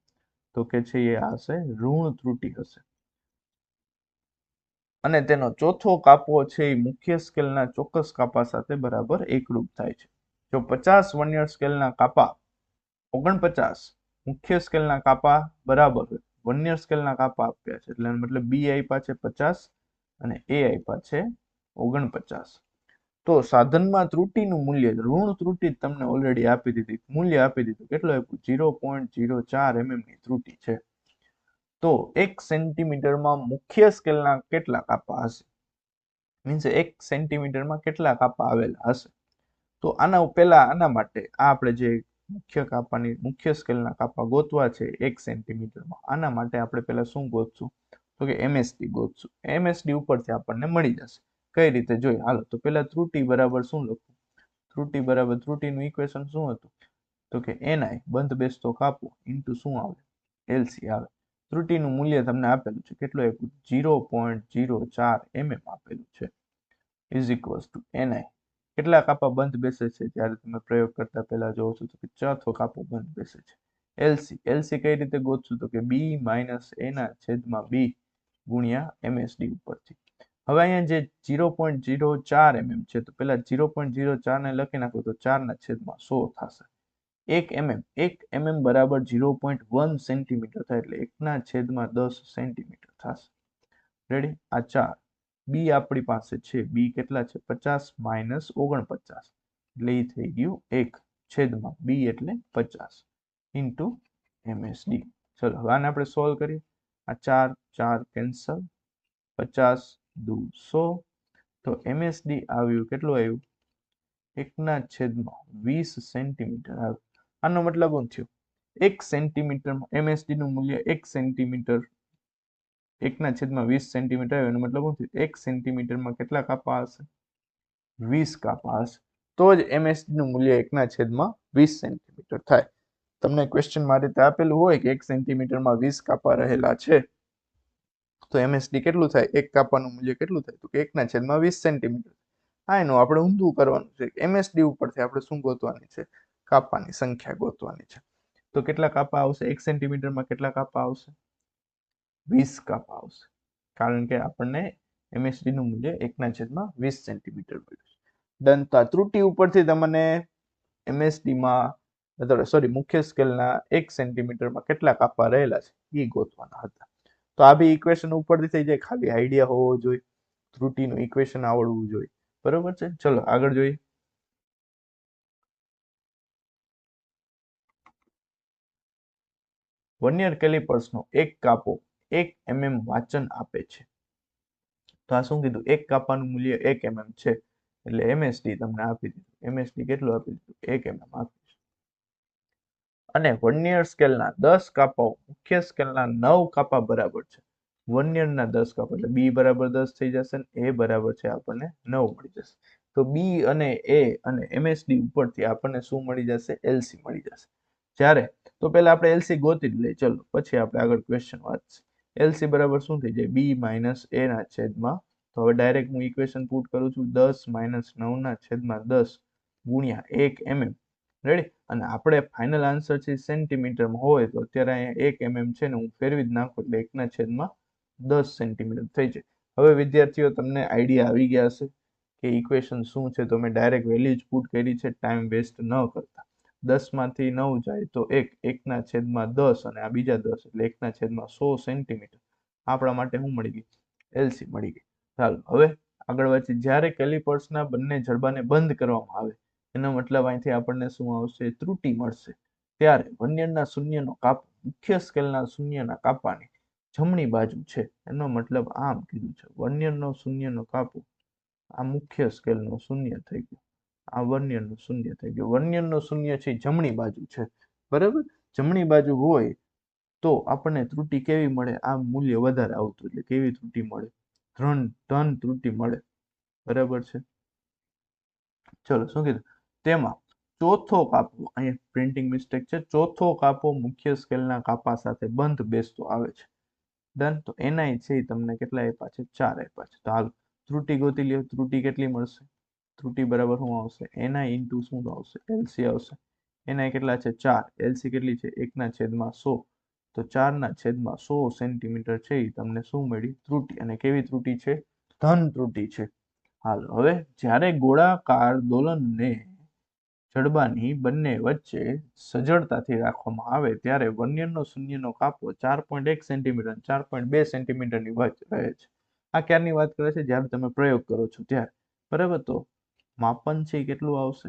S1: તો કે છે એ હશે ઋણ ત્રુટી હશે. અને તેનો ચોથો કાપો છે એ મુખ્ય સ્કેલના ચોક્કસ કાપા સાથે બરાબર એકરૂપ થાય છે. જો 50 વર્નિયર સ્કેલના કાપા 49 મુખ્ય સ્કેલના કાપા બરાબર વર્નિયર સ્કેલના કાપા આપ્યા છે એટલે મતલબ B આપ્યા છે 50 અને A આપ્યા છે 49. તો સાધનમાં ત્રુટીનું મૂલ્ય ઋણ ત્રુટી તમને ઓલરેડી આપી દીધી, મૂલ્ય આપી દીધું. કેટલું આપ્યું? 0.04 mm ની ત્રુટી છે. તો 1 સેન્ટીમીટરમાં મુખ્ય સ્કેલના કેટલા કાપા હશે? મીન્સ 1 સેન્ટીમીટરમાં કેટલા કાપા આવેલા હશે? તો આના માટે આપણે જે મુખ્ય સ્કેલના કાપા ગોતવા છે 1 સેન્ટીમીટરમાં, આના માટે આપણે પહેલા શું ગોતશું? તો કે MSD ગોતશું. MSD ઉપરથી આપણને મળી જશે. કઈ રીતે જોઈએ? હાલો તો પહેલા ત્રુટી બરાબર શું લખું? ત્રુટી બરાબર ત્રુટીનું ઇક્વેશન શું હતું? તો કે NI બંધ બેસતો કાપો ઇન્ટુ શું આવે? LC આવે. ત્રુટીનું મૂલ્ય તમને આપેલું છે, કેટલું આપ્યું? 0.04 mm આપેલું છે. Is equals to NI. કેટલા કાપા બંધ બેસે છે જ્યારે તમે પ્રયોગ કરતા પહેલા જોવો છો? તો કે ચોથો કાપો બંધ બેસે છે. LC કઈ રીતે ગોતશું? તો કે B - A ના છેદમાં B ગુણ્યા MSD ઉપરથી. હવે અહીંયા જે 0.04 mm છે તો પેલા 0.04 ને લખી નાખો તો 4/100 થશે. 1 mm બરાબર 0.1 સેન્ટીમીટર થાય એટલે 1/10 સેન્ટીમીટર થશે. રેડી? આ 4 બી આપણી પાસે છે. બી કેટલા છે? 50 માઇનસ 49 એટલે એ થઈ ગયું 1 બી એટલે 50 ઇન્ટુ MSD. ચલો હવે આને આપણે સોલ્વ કરીએ. આ 4 4 કેન્સલ, 50 દુ 100 તો MSD આવ્યું કેટલું આવ્યું? 1/20 સેન્ટીમીટર આવ્યું. આનો મતલબ શું થયો? 1 સેન્ટીમીટરમાં MSD નું મૂલ્ય 1 સેન્ટીમીટર 1/20 સેન્ટીમીટર આવ્યું. એનો મતલબ શું થયું? 1 સેન્ટીમીટરમાં કેટલા કાપા હશે? 20 કાપા હશે. તો જ MSD નું મૂલ્ય 1/20 સેન્ટીમીટર થાય. તમને ક્વેશ્ચન માં રીતે આપેલું હોય કે 1 સેન્ટીમીટરમાં 20 કાપા રહેલા છે તો MSD કેટલું થાય? એક કાપાનું મૂલ્ય કેટલું થાય? તો કે 1/20 સેન્ટીમીટર. હા, એનું આપણે ઊંધું કરવાનું છે. MSD ઉપરથી આપણે શું ગોતવાની છે? કાપાની સંખ્યા ગોતવાની છે. તો કેટલા કાપા આવશે? 1 સેન્ટીમીટરમાં કેટલા કાપા આવશે? 20 કાપા આવશે. કારણ કે આપણને MSD નું મૂલ્ય 1/20 સેન્ટીમીટર મળ્યું. ડન. તો આ ત્રુટિ ઉપરથી તમને MSD માં મુખ્ય સ્કેલના 1 સેન્ટીમીટરમાં કેટલા કાપા રહેલા છે એ ગોતવાના હતા. તો આ બી ઇક્વેશન ઉપરથી થઈ જાય. ખાલી આઈડિયા હોવો જોઈએ, ત્રુટિનું ઇક્વેશન આવડવું જોઈએ. બરોબર છે? ચલો આગળ જોઈએ. વર્નિયર કેલિપર્સનો એક કાપો 1 mm વાંચન આપે છે. તો આ શું કીધું? એક કાપાનું મૂલ્ય 1 mm છે એટલે MSD તમને આપી દીધું. MSD કેટલું આપી દીધું? 1 mm આપી દીધું. અને વર્નિયર સ્કેલના 10 કાપાઓ મુખ્ય સ્કેલના 9 કાપા બરાબર છે. વર્નિયરના 10 કાપા એટલે બી બરાબર 10 થઈ જશે ને એ બરાબર છે આપણને 9 મળી જશે. તો બી અને એ અને MSD ઉપરથી આપણને શું મળી જશે? LC મળી જશે. જ્યારે તો પહેલા આપણે LC ગોતી જ લઈએ. ચલો પછી આપણે આગળ ક્વેશ્ચન વાંચીએ. LC બરાબર શું થઈ જાય? બી માઇનસ એ ના છેદમાં, તો હવે ડાયરેક્ટ હું ઇક્વેશન પુટ કરું છું. 10 માઇનસ 9 ના છેદમાં 10 ગુણ્યા 1 mm. રેડી? અને આપણે ફાઇનલ આન્સર છે સેન્ટીમીટરમાં હોય તો અત્યારે અહીંયા 1 mm છે ને હું ફેરવી જ નાખું એટલે 1/10 સેન્ટીમીટર થઈ જાય. હવે વિદ્યાર્થીઓ તમને આઈડિયા આવી ગયા હશે કે ઇક્વેશન શું છે. તો મેં ડાયરેક્ટ વેલ્યુ જ પુટ કરી છે, ટાઈમ વેસ્ટ ન કરતા. 10 માંથી 9 જાય તો 1/10 અને આ બીજા 10 એટલે 1/100 સેન્ટીમીટર આપણા માટે શું મળી ગઈ? LC મળી ગઈ. ચાલો હવે આગળ વધીએ. જ્યારે કેલિપર્સના બંને જડબાને બંધ કરવામાં આવે એનો મતલબ અહીંથી આપણને શું આવશે? ત્રુટિ મળશે. ત્યારે વર્નિયરના શૂન્યનો કાપો મુખ્ય સ્કેલના શૂન્યના કાપાની જમણી બાજુ છે. એનો મતલબ આમ કીધું છે. વર્નિયરનો શૂન્યનો કાપો આ મુખ્ય સ્કેલનો શૂન્ય થઈ ગયો, આ વર્નિયરનું શૂન્ય થઈ ગયું. વર્નિયરનો શૂન્ય છે જમણી બાજુ છે. બરાબર? જમણી બાજુ હોય તો આપણને ત્રુટિ કેવી મળે? આ મૂલ્ય વધારે આવતું એટલે કેવી ત્રુટિ મળે? ધન ત્રુટિ મળે. બરાબર છે? ચલો શું કીધું? તેમાં ચોથો કાપો, અહીંયા પ્રિન્ટિંગ મિસ્ટેક છે. ચોથો કાપો મુખ્ય સ્કેલના કાપા સાથે બંધ બેસતો આવે છે. ડન. તો એના છે તમને કેટલા આપ્યા છે? 4 આપ્યા છે. તો હાલ ત્રુટિ ગોતી લ્યો. ત્રુટિ કેટલી મળશે? ત્રુટિ બરાબર શું આવશે? એના ઇન્ટુ શું આવશે? LC આવશે. એના કેટલા છે? 4. LC કેટલી છે? 1/100. તો 4/100 સેન્ટીમીટર છે એ તમને શું મળી? ત્રુટિ. અને કેવી ત્રુટિ છે? ધન ત્રુટિ છે. હાલ હવે જ્યારે ગોળાકાર દોલનને જડબાની બંને વચ્ચે સજળતાથી રાખવામાં આવે ત્યારે વર્નિયરનો શૂન્યનો કાપો 4.1 સેન્ટીમીટર 4.2 સેન્ટીમીટરની વચ્ચે રહે છે. આ ક્યારની વાત કરે છે? જ્યારે તમે પ્રયોગ કરો છો ત્યારે. બરાબર? તો માપન છે એ કેટલું આવશે?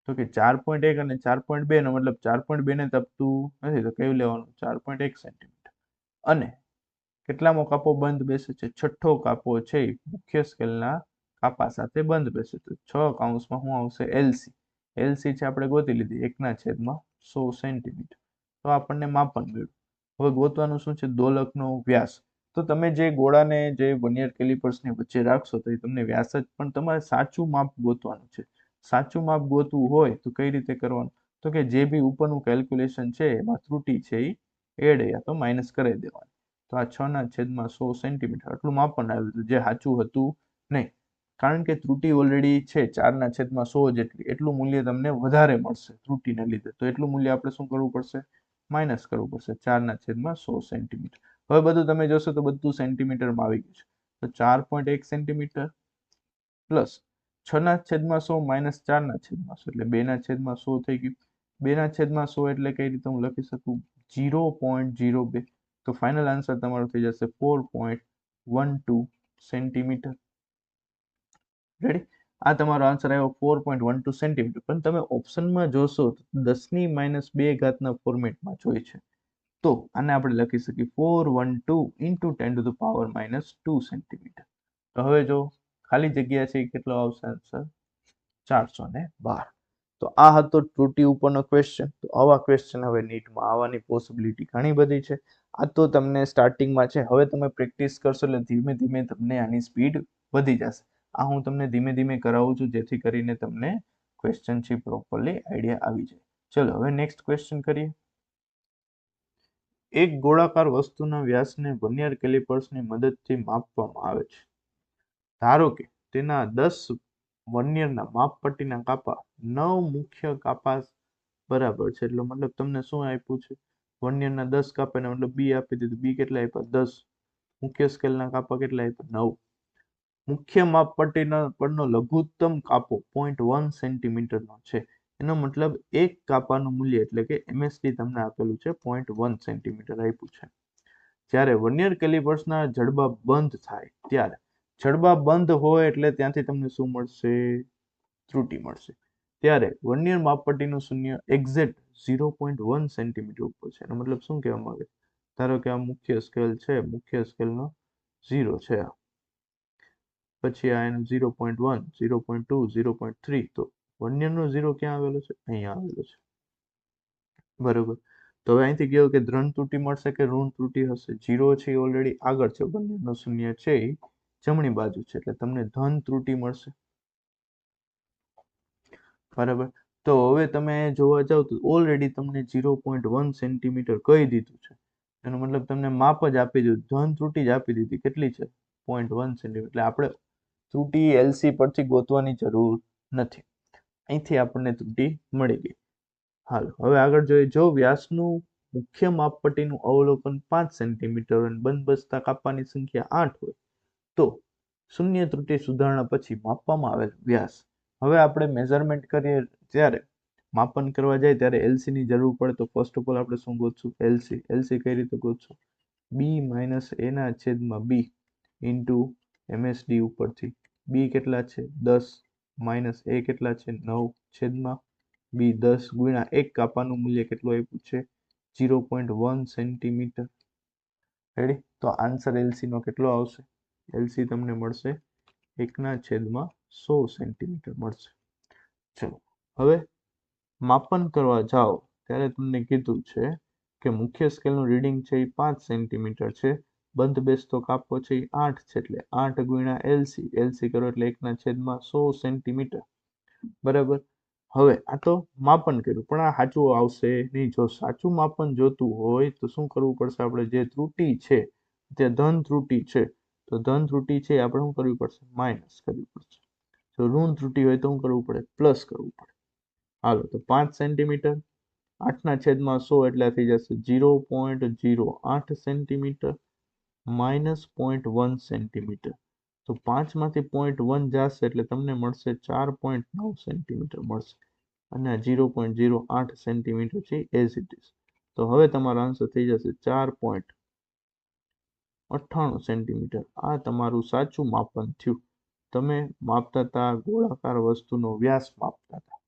S1: તો કે 4.1 અને 4.2 નો મતલબ 4.2 ને તપતું નથી તો કયું લેવાનું? 4.1 સેન્ટીમીટર. અને કેટલામો કાપો બંધ બેસે છે? છઠ્ઠો કાપો છે મુખ્ય સ્કેલના કાપા સાથે બંધ બેસે તો 6 કૌંસમાં શું આવશે? LC. LC છે આપણે ગોતી લીધી 1/100 સેન્ટીમીટર. તો આપણને માપન મળ્યું. હવે ગોતવાનું શું છે? દોલકનો વ્યાસ. તો તમે જે ગોળાને જે વર્નિયર કેલિપર્સની વચ્ચે રાખશો તો એ તમને વ્યાસ જ, પણ તમારે સાચું માપ ગોતવાનું છે. સાચું માપ ગોતવું હોય તો કઈ રીતે કરવાનું? તો કે જે બી ઉપરનું કેલ્ક્યુલેશન છે એમાં ત્રુટિ છે એ એડ યા તો માઇનસ કરી દેવાની. તો આ 6/100 સેન્ટીમીટર આટલું માપન આવ્યું હતું જે સાચું હતું નહીં. કારણ કે ત્રુટિ ઓલરેડી છે 4/100 જેટલી, એટલું મૂલ્ય તમને વધારે મળશે ત્રુટિને લીધે. તો એટલું મૂલ્ય આપણે શું કરવું પડશે? માઇનસ કરવું પડશે 4/100 સેન્ટીમીટર. હવે બધું તમે જોશો તો બધું સેન્ટીમીટરમાં આવી ગયું છે. તો 4.1 સેન્ટીમીટર પ્લસ 6/100 માઇનસ 4/100 એટલે 2/100 થઈ ગયું. 2/100 એટલે કઈ રીતે હું લખી શકું? 0.02. તો ફાઇનલ આન્સર તમારો થઈ જશે 4.12 સેન્ટીમીટર. રેડી? આ તમારો આન્સર આવ્યો 4.12 સેન્ટીમીટર. પણ તમે ઓપ્શનમાં જોશો 10⁻2 ફોર્મેટમાં જોઈ છે. તો આને આપણે લખી શકીએ 412 × 10⁻2 સેન્ટીમીટર. તો હવે જો ખાલી જગ્યા છે કેટલો આવશે આન્સર? 412. તો આ હતો ત્રુટિ ઉપરનો ક્વેશ્ચન. તો આવા ક્વેશ્ચન હવે નીટમાં આવવાની પોસિબિલિટી ઘણી બધી છે. આ તો તમને સ્ટાર્ટિંગમાં છે. હવે તમે પ્રેક્ટિસ કરશો એટલે ધીમે ધીમે તમને આની સ્પીડ વધી જશે. આ હું તમને ધીમે ધીમે કરાવું છું જેથી કરીને તમને ક્વેશ્ચન છે પ્રોપરલી આઈડિયા આવી જાય. ચલો હવે નેક્સ્ટ ક્વેશ્ચન કરીએ. એક ગોળાકાર વસ્તુના વ્યાસને વર્નિયર કેલિપર્સની મદદથી માપવામાં આવે છે. ધારો કે તેના 10 વર્નિયરના માપપટ્ટીના કાપા 9 મુખ્ય કાપા બરાબર છે. એટલે મતલબ તમને શું આપ્યું છે? વર્નિયરના 10 કાપા એનો મતલબ બી આપી દીધું. બી કેટલા આપ્યા? 10. મુખ્ય સ્કેલના કાપા કેટલા આપ્યા? 9. મુખ્ય માપપટ્ટીના પરનો લઘુત્તમ કાપો 0.1 સેન્ટીમીટરનો છે. એનો મતલબ એક કાપાનું મૂલ્ય એટલે કે MSD તમને આપેલું છે 0.1 સેન્ટીમીટર આપ્યું છે. જ્યારે વર્નિયર કેલિપર્સના જડબા બંધ થાય ત્યારે જડબા બંધ હોય એટલે ત્યાંથી તમને શું મળશે? ત્રુટિ મળશે. ત્યારે વર્નિયર માપપટ્ટીનું શૂન્ય એક્ઝેક્ટ 0.1 સેન્ટીમીટર ઉપર છે. એનો મતલબ શું કહેવામાં આવે? ધારો કે આ મુખ્ય સ્કેલ છે. મુખ્ય સ્કેલનો 0 છે. પછી આ એનું 0.1, 0.2, 0.3. તો વર્નિયરનો 0 ક્યાં આવેલો છે? અહીંયા આવેલો છે. બરોબર. તો હવે અહીંથી કહ્યું કે ધન ત્રુટિ મળશે કે ઋણ ત્રુટિ હશે? 0 છે ઓલરેડી આગળ છે. વર્નિયરનો શૂન્ય છે જમણી બાજુ છે એટલે તમને ધન ત્રુટિ મળશે. બરાબર. તો હવે તમે જોવા જાવ તો ઓલરેડી તમને 0.1 સેન્ટીમીટર કહી દીધું છે. એનો મતલબ તમને માપ જ આપી દીધું. ધન ત્રુટિ જ આપી દીધી. કેટલી છે? 0.1 સેન્ટીમીટર. એટલે આપણે ત્રુટિ LC પરથી ગોતવાની જરૂર નથી. અહીંથી આપણને ત્રુટિ મળી ગઈ. હાલ હવે આગળ જોઈએ. જો વ્યાસનું મુખ્ય માપપટ્ટીનું અવલોકન 5 સેન્ટીમીટર અને બંધબસતા કાપાની સંખ્યા 8 હોય તો શૂન્ય ત્રુટિ સુધારણા પછી માપવામાં આવેલ વ્યાસ. હવે આપણે મેઝરમેન્ટ કરીએ ત્યારે માપન કરવા જાય ત્યારે LC ની જરૂર પડે તો ફર્સ્ટ ઓફ ઓલ આપણે શું ગોતશું? LC કઈ રીતે ગોતશું? B - A/B ઇન્ટુ MSD ઉપરથી. B કેટલા છે? 10 માઇનસ A કેટલા છે? 9 છેદમાં B 10 ગુણ્યા એક કાપાનું મૂલ્ય કેટલું આપ્યું છે? 0.1 સેન્ટીમીટર. રેડી? તો આન્સર LC નો કેટલો આવશે? LC તમને મળશે 1/100 સેન્ટીમીટર મળશે. ચલો હવે માપન કરવા જાઓ ત્યારે તમને કીધું છે કે મુખ્ય સ્કેલનું રીડિંગ છે એ 5 સેન્ટીમીટર છે. બંધ બેસતો કાપો છે એ 8 છે એટલે 8 ગુણ્યા LC કરો એટલે 1/100 સેન્ટીમીટર. બરાબર. હવે આ તો માપન કર્યું પણ આ સાચું આવશે નહીં. જો સાચું માપન જોતું હોય તો શું કરવું પડશે? આપણે જે ત્રુટિ છે તે ધન ત્રુટિ છે તો ધન ત્રુટિ છે આપણે શું કરવી પડશે? માઇનસ કરવી પડશે. જો ઋણ ત્રુટિ હોય તો શું કરવું પડે? પ્લસ કરવું પડે. હાલો તો 5 સેન્ટીમીટર 8/100 એટલે થઈ જશે 0.08 સેન્ટીમીટર માઇનસ 0.1 સેન્ટીમીટર. તો 5 માંથી 0.1 જશે એટલે તમને મળશે 4.9 સેન્ટીમીટર મળશે. અને આ 0.08 સેન્ટીમીટર છે એઝ ઇટ ઇઝ. તો હવે તમારો આન્સર થઈ જશે 4.98 સેન્ટીમીટર. આ તમારું સાચું માપન થયું. તમે માપતા હતા ગોળાકાર વસ્તુનો વ્યાસ માપતા હતા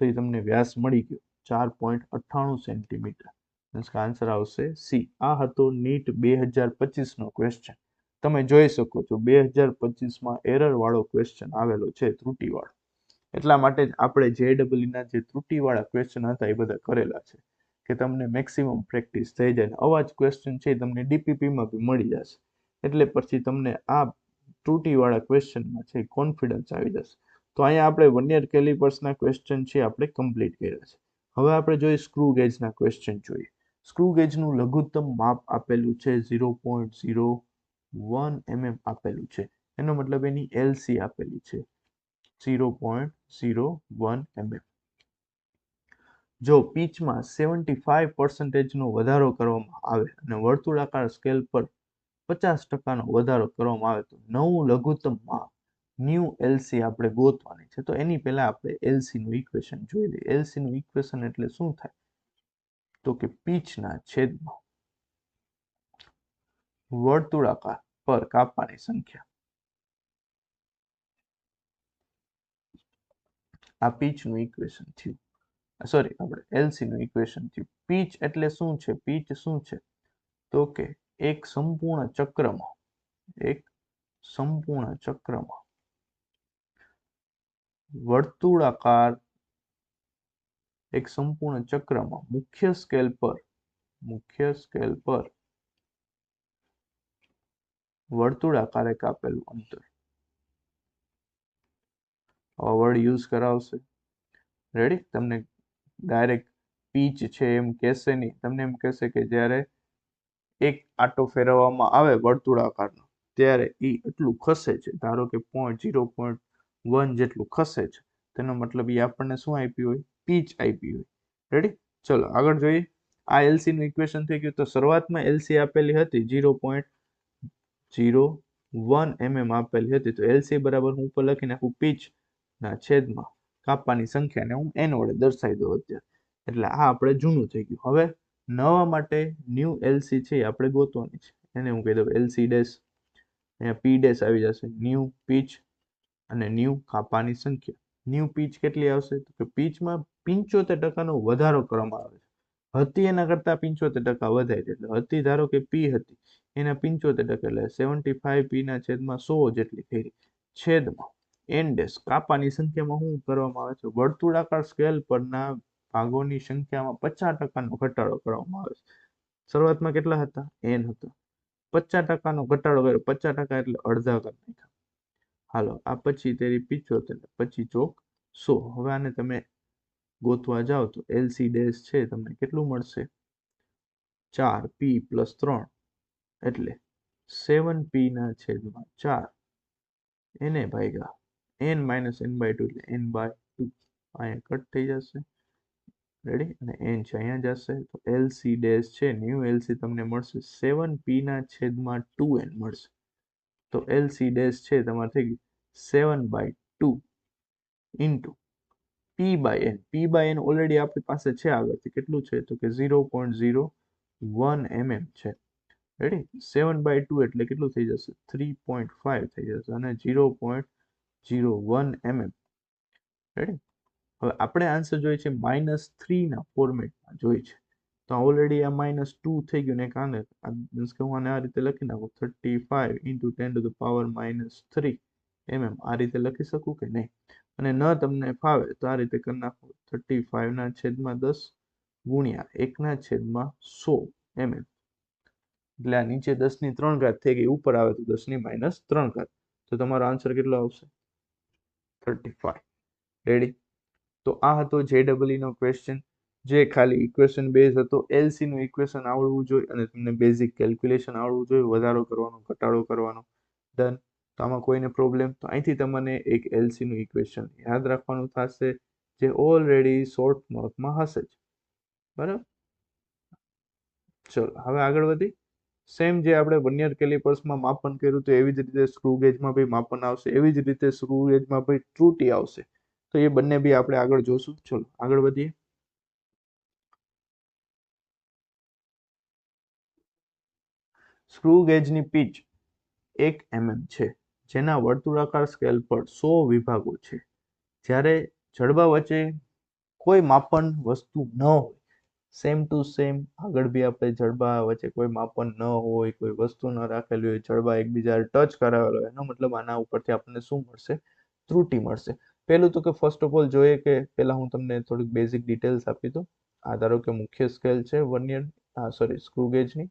S1: તો એ તમને વ્યાસ મળી ગયો 4.98 સેન્ટીમીટર. આન્સર આવશે સી. આ હતો નીટ 2025 નો ક્વેશ્ચન. તમે જોઈ શકો છો 2025માં એરર વાળો ક્વેશ્ચન આવેલો છે, ત્રુટિ વાળો. એટલા માટે જ આપણે JEE ના જે ત્રુટિ વાળા ક્વેશ્ચન હતા એ બધા કરેલા છે કે તમને મેક્સિમમ પ્રેક્ટિસ થઈ જાય. આવા જ ક્વેશ્ચન છે તમને DPPમાં બી મળી જશે. એટલે પછી તમને આ ત્રુટિ વાળા ક્વેશ્ચનમાં છે કોન્ફિડન્સ આવી જશે. તો અહીંયા આપણે વર્નિયર કેલિપર્સના ક્વેશ્ચન છે આપણે કમ્પ્લીટ કર્યા છે. હવે આપણે જોઈએ સ્ક્રૂ ગેજના ક્વેશ્ચન જોઈએ. સ્ક્રૂ ગેજનું લઘુત્તમ માપ આપેલું છે 0.01 mm આપેલું છે. એનો મતલબ એની LC આપેલી છે 0.01 mm. જો પીચમાં 75% નો વધારો કરવામાં આવે અને વર્તુળાકાર સ્કેલ પર 50% વધારો કરવામાં આવે તો નવું લઘુત્તમ માપ ન્યૂ એલસી આપણે ગોતવાની છે. તો એની પહેલા આપણે એલસી નું ઇક્વેશન જોઈ લઈએ. એલસી નું ઇક્વેશન એટલે શું થાય? તો કે પીચના છેદમાં વર્તુળાકાર પર કાપાની સંખ્યા. આ પીચ નું ઇક્વેશન થયું. સોરી, આપણે એલસી નું ઇક્વેશન થયું. પીચ એટલે શું છે? પીચ શું છે? તો કે એક સંપૂર્ણ ચક્રમાં વર્તુળાકાર મુખ્ય સ્કેલ પર વર્તુળાકારે કાપેલું અંતર. વર્ડ યુઝ કરાવશે. રેડી? તમને ડાયરેક્ટ પીચ છે એમ કહેશે નહીં. તમને એમ કહેશે કે જ્યારે એક આટો ફેરવવામાં આવે વર્તુળાકારનો ત્યારે એ એટલું ખસે છે. ધારો કે 0.1 જેટલું ખસે છે. તેનો મતલબ એ આપણને શું આપ્યું હોય? પીચ આપી હોય. રેડી? ચલો આગળ જોઈએ. આ એલસી નું ઇક્વેશન થઈ ગયું. તો શરૂઆતમાં એલસી આપેલી હતી 0.01 mm આપેલી હતી. તો એલસી બરાબર હું ઉપર લખી નાખું પીચ ના છેદમાં કાપાની સંખ્યાને હું એન વડે દર્શાવી દઉં અત્યારે. એટલે આ આપણે જૂનું થઈ ગયું. હવે નવા માટે ન્યૂ એલસી છે આપણે ગોતવાની છે. એને હું કહી દઉં એલસી ડેશ. અહીંયા પી ડેશ આવી જશે. ન્યૂ પીચ અને ન્યૂ કાપાની સંખ્યા. ન્યૂ પીચ કેટલી આવશે? તો કે પીચમાં 75% વધારો કરવામાં આવે છે. હતી એના કરતા 75% વધારે છે. એટલે હતી ધારો કે પી હતી એના 75% એટલે 75 પી ના છેદમાં 100 જેટલી થઈ. છેદમાં એન ડેશ કાપાની સંખ્યામાં શું કરવામાં આવે છે? વર્તુળાકાર સ્કેલ પરના ભાગોની સંખ્યામાં 50%નો ઘટાડો કરવામાં આવે છે. શરૂઆતમાં કેટલા હતા? એન હતા. 50%નો ઘટાડો કર્યો. 50% એટલે અડધા કરી નાખ્યા. હાલો, આ પછી તેરી 75 25 ચોક 100. હવે આને તમે ગોતવા જાઓ તો એલસી ડેશ છે તમને કેટલું મળશે? 4p + 3 એટલે 7p ના છેદમાં 4 એને ભાગ્યા n - n/2 એટલે n/2. અહીંયા કટ થઈ જશે. રેડી? અને n છે અહીંયા જશે. તો એલસી ડેશ છે ન્યૂ એલસી તમને મળશે 7p ના છેદમાં 2n મળશે. તો એલસી ડેશ છે તમારે થઈ ગયું 7/2 ઇન્ટુ p/n. p/n ઓલરેડી આપણી પાસે છે આગળથી. કેટલું છે? તો કે 0.01 mm છે. રેડી? 7/2 એટલે કેટલું થઈ જશે? 3.5 થઈ જશે. અને 0.01 mm. રેડી? હવે આપણે આન્સર જોઈએ છે -3 ના ફોર્મેટમાં જોઈએ છે. તો ઓલરેડી આ -2 થઈ ગયું ને કારણે મીન્સ કે હું આને આ રીતે લખી નાખું 35 × 10⁻³ mm. આ રીતે લખી શકું કે નહીં? અને ન તમને ફાવે તો આ રીતે કરી નાખો 35 ના છેદમાં 10 ગુણ્યા 1 ના છેદમાં 100 mm. એટલે આ નીચે 10 ની 3 ઘાત થઈ ગઈ. ઉપર આવે તો 10 ની -3 ઘાત. તો તમારો આન્સર કેટલો આવશે? 35. રેડી? તો આ હતો JEE નો ક્વેશ્ચન, જે ખાલી ઇક્વેશન બેઝ હતો. એલસી નું ઇક્વેશન આવડવું જોઈએ અને તમને બેઝિક કેલ્ક્યુલેશન આવડવું જોઈએ. વધારો કરવાનો, ઘટાડો કરવાનો. ડન. તો આમાં કોઈને પ્રોબ્લેમ? તો અહીંથી તમને એક એલસી નું ઇક્વેશન યાદ રાખવાનું થશે, જે ઓલરેડી શોર્ટ નોટમાં હશે જ. બરાબર? ચલો હવે આગળ વધી. સેમ જે આપણે વર્નિયર કેલિપર્સમાં માપન કર્યું તો એવી જ રીતે સ્ક્રૂ ગેજમાં બી માપન આવશે. એવી જ રીતે સ્ક્રૂ ગેજમાં બી ત્રુટિ આવશે. તો એ બંને બી આપણે આગળ જોશું. ચલો આગળ વધીએ. સ્ક્રૂ ગેજની પીચ 1 mm છે, જેના વર્તુળાકાર સ્કેલ પર 100 વિભાગો છે. જ્યારે જડબા વચ્ચે કોઈ માપન વસ્તુ ન હોય, સેમ ટુ સેમ આગળ બી આપણે જડબા વચ્ચે કોઈ માપન ન હોય, કોઈ વસ્તુ ન રાખેલી હોય, જડબા એકબીજા ટચ કરાવેલો હોય, એનો મતલબ આના ઉપરથી આપણને શું મળશે? ત્રુટિ મળશે. પહેલું તો કે ફર્સ્ટ ઓફ ઓલ જોઈએ કે પહેલા હું તમને થોડીક બેઝિક ડિટેલ્સ આપી દઉં. આ ધારો કે મુખ્ય સ્કેલ છે વર્નિયર સ્ક્રૂ ગેજની.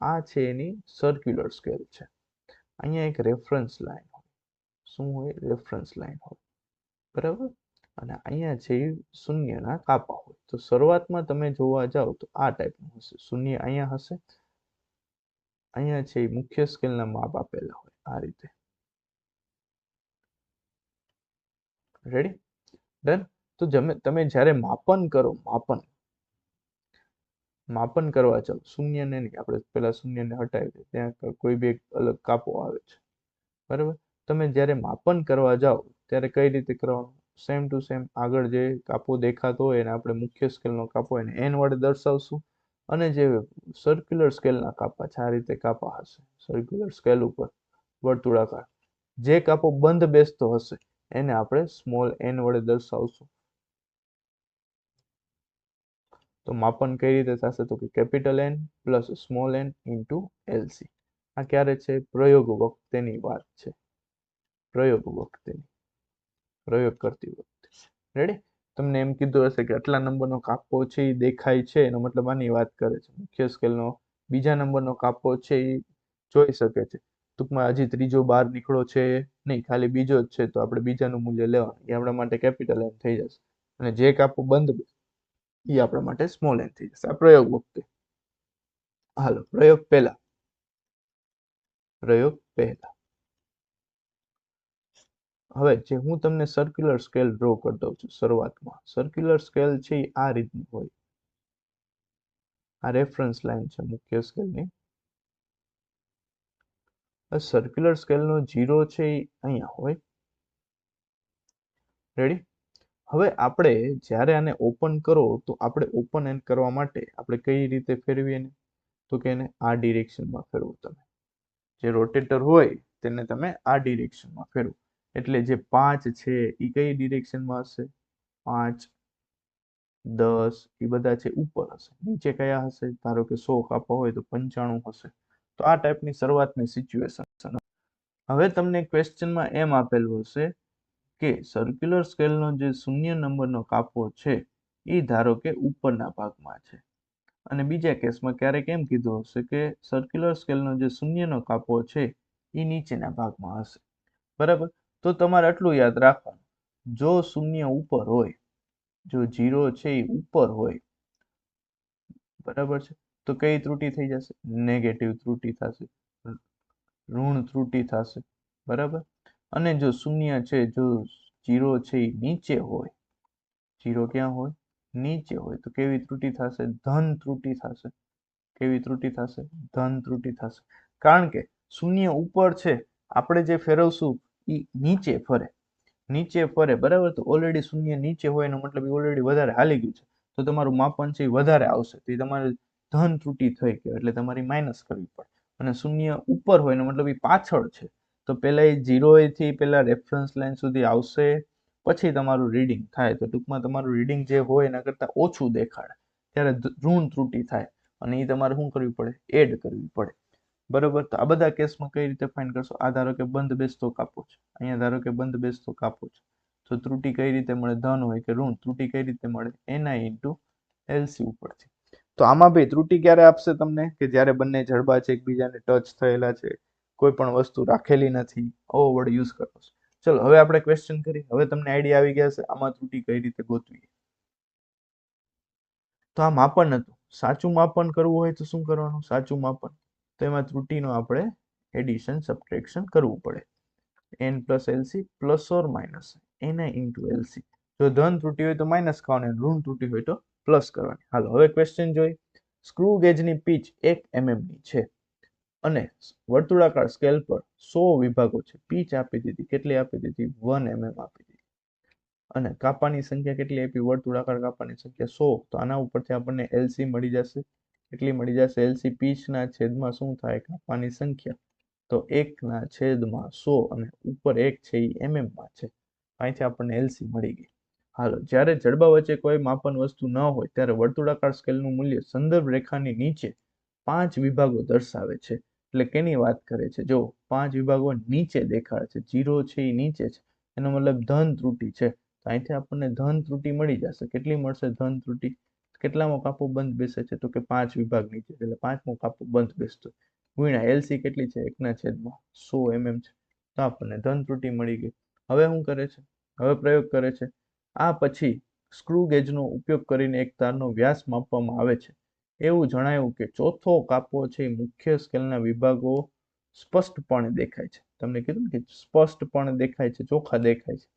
S1: આ છે એની સર્ક્યુલર સ્કેલ છે. અહીંયા એક રેફરન્સ લાઈન હોય. શું હોય? રેફરન્સ લાઈન હોય. બરાબર? અને અહીંયા છે શૂન્યના કાપા હોય. તો શરૂઆતમાં તમે જોવા જાઓ તો આ ટાઈપનું હશે. શૂન્ય અહીંયા હશે. અહીંયા છે મુખ્ય સ્કેલના માપ આપેલા હોય આ રીતે. રેડી? ડન? તો તમે જ્યારે માપન કરો, માપન કરવા જાઓ, શૂન્યને નહીં, આપણે પેલા શૂન્યને હટાવી દઈએ, ત્યાં કોઈ બી એક અલગ કાપો આવે છે, બરાબર. તમે જ્યારે માપન કરવા જાઓ ત્યારે કઈ રીતે કરવાનું? સેમ ટુ સેમ આગળ જે કાપો દેખાતો હોય એને આપણે મુખ્ય સ્કેલનો કાપો હોય એને n વડે દર્શાવશું, અને જે સર્ક્યુલર સ્કેલના કાપા છે આ રીતે કાપા હશે સર્ક્યુલર સ્કેલ ઉપર વર્તુળાકાર, જે કાપો બંધ બેસતો હશે એને આપણે સ્મોલ n વડે દર્શાવશું. તો માપન કઈ રીતે થશે? તો કે capital N plus small n into LC. આ ક્યારે છે? પ્રયોગ વખતેની વાત છે, પ્રયોગ વખતેની, પ્રયોગ કરતી વખતે. રેડી? તમને એમ કીધું હશે કે આટલા નંબરનો કાપો છે એ દેખાય છે, એનો મતલબ આની વાત કરે છે. મુખ્ય સ્કેલનો બીજા નંબરનો કાપો છે એ જોઈ શકે છે. ટૂંકમાં હજી ત્રીજો બહાર નીકળો છે નહીં, ખાલી બીજો જ છે, તો આપણે બીજાનું મૂલ્ય લેવાનું, એ આપણા માટે કેપિટલ N થઈ જશે. અને જે કાપો બંધ એ આપણા માટે સ્મોલ n થઈ જશે. આ પ્રયોગ વખતે. હાલો, પ્રયોગ પહેલા, પ્રયોગ પહેલા. હવે જે હું તમને સર્ક્યુલર સ્કેલ ડ્રો કરી દઉં છું શરૂઆતમાં, સર્ક્યુલર સ્કેલ છે એ આ રીતની હોય. આ રેફરન્સ લાઈન છે મુખ્ય સ્કેલની. સર્ક્યુલર સ્કેલનો 0 છે એ અહીંયા હોય. રેડી? હવે આપણે જ્યારે આને ઓપન કરો તો આપણે ઓપન એન્ડ કરવા માટે આપણે કઈ રીતે ફેરવીએ ને? તો કે એને આ ડિરેક્શનમાં ફેરવો. તમે જે રોટેટર હોય તેને તમે આ ડિરેક્શનમાં ફેરવો, એટલે જે 5 છે એ કઈ ડિરેક્શનમાં હશે? 5, 10 એ બધા છે ઉપર હશે. નીચે કયા હશે? ધારો કે 100 કાપા હોય તો 95 હશે. તો આ ટાઈપની શરૂઆતની સિચ્યુએશન. હવે તમને ક્વેશ્ચનમાં એમ આપેલું હશે કે સર્ક્યુલર સ્કેલનો જે 0 નંબરનો કાપો છે એ ધારો કે ઉપરના ભાગમાં છે, અને બીજા કેસમાં ક્યારેક એમ કીધું હશે કે સર્ક્યુલર સ્કેલનો જે 0નો કાપો છે એ નીચેના ભાગમાં હશે, બરાબર. તો તમારે આટલું યાદ રાખવાનું, જો 0 ઉપર હોય, જો 0 છે એ ઉપર હોય, બરાબર છે, તો કઈ ત્રુટી થઈ જશે? નેગેટિવ ત્રુટી થશે, ઋણ ત્રુટી થશે, બરાબર. અને જો 0 છે, જો 0 છે એ નીચે હોય, 0 ક્યાં હોય? નીચે હોય, તો કેવી ત્રુટી થશે? ધન ત્રુટી થશે. કેવી ત્રુટી થશે? ધન ત્રુટી થશે. કારણ કે 0 ઉપર છે, આપણે જે ફેરવશું એ નીચે ફરે, નીચે ફરે, બરાબર. તો ઓલરેડી 0 નીચે હોય એનો મતલબ એ ઓલરેડી વધારે હાલી ગયું છે, તો તમારું માપન છે એ વધારે આવશે, તો એ તમારે ધન ત્રુટી થઈ ગયો એટલે તમારી માઇનસ કરવી પડે. અને 0 ઉપર હોય એનો મતલબ એ પાછળ છે, તો પહેલા એ 0 થી પહેલા રેફરન્સ લાઈન સુધી આવશે, પછી તમારું રીડિંગ થાય. તો ટૂંકમાં તમારું રીડિંગ જે હોય એના કરતાં ઓછું દેખાડે ત્યારે ઋણ ત્રુટી થાય, અને એ તમારે શું કરવી પડે? એડ કરવી પડે, બરોબર. તો આ બધા કેસમાં કઈ રીતે ફાઇન્ડ કરશો? આ ધારો કે બંધ બેસતો કાપો છે, અહીંયા ધારો કે બંધ બેસતો કાપો છે, તો ત્રુટી કઈ રીતે મળે? ધન હોય કે ઋણ? ત્રુટી કઈ રીતે મળે? NI ઇન્ટુ LC ઉપરથી. તો આમાં ભાઈ ત્રુટી ક્યારે આપશે તમને? કે જ્યારે બંને જડબા છે એકબીજાને ટચ થયેલા છે, કોઈ પણ વસ્તુ રાખેલી નથી, આવો વર્ડ યુઝ કરો છો. ચલો હવે આપણે ક્વેશ્ચન કરીએ. હવે તમને આઈડિયા આવી ગયા છે આમાં ત્રુટી કઈ રીતે ગોતવી. તો આ માપન હતું. સાચું માપન કરવું હોય તો શું કરવાનું? સાચું માપન, તો એમાં ત્રુટીનો આપણે એડિશન સબટ્રેક્શન કરવું પડે. n plus LC plus or minus NI into LC. જો ધન ત્રુટી હોય તો માઇનસ કરવાની, ઋણ ત્રુટી હોય તો પ્લસ કરવાની. હાલો હવે ક્વેશ્ચન જોઈ. સ્ક્રૂ ગેજની પીચ 1 mm ની છે અને વર્તુળાકાર સ્કેલ પર 100 વિભાગો છે. પીચ આપી દીધી, કેટલી આપી દીધી? 1 mm આપી દીધી. અને કાપાની સંખ્યા કેટલી આપી? વર્તુળાકાર કાપાની સંખ્યા 100. તો આના ઉપરથી આપણને LC મળી જશે. કેટલી મળી જશે? LC પીચના છેદમાં શું થાય? કાપાની સંખ્યા, તો 1 ના છેદમાં 100, અને ઉપર 1 છે એ mm માં છે, અહીંથી આપણને LC મળી ગઈ. હાલો, જ્યારે જડબા વચ્ચે કોઈ માપન વસ્તુ ન હોય ત્યારે વર્તુળાકાર સ્કેલનું મૂલ્ય સંદર્ભ રેખાની નીચે 5 વિભાગો દર્શાવે છે. એટલે કેની વાત કરે છે? જો 5 વિભાગો નીચે દેખાડે છે, 0 છે એ નીચે છે, એનો મતલબ ધન ત્રુટી છે. તો અહીંથી આપણને ધન ત્રુટી મળી જશે. કેટલી મળશે ધન ત્રુટી? કેટલામો કાપો બંધ બેસે છે? તો કે 5 વિભાગ નીચે, એટલે 5મો કાપો બંધ બેસતો, ગુણ્યા LC કેટલી છે? 1/100 mm છે, તો આપણને ધન ત્રુટી મળી ગઈ. હવે શું કરે છે? હવે પ્રયોગ કરે છે. આ પછી સ્ક્રૂ ગેજનો ઉપયોગ કરીને એક તારનો વ્યાસ માપવામાં આવે છે. એવું જણાયું કે ચોથો કાપો છે એ મુખ્ય સ્કેલના વિભાગો સ્પષ્ટપણે દેખાય છે. તમને કીધું કે સ્પષ્ટપણે દેખાય છે, ચોખ્ખા દેખાય છે,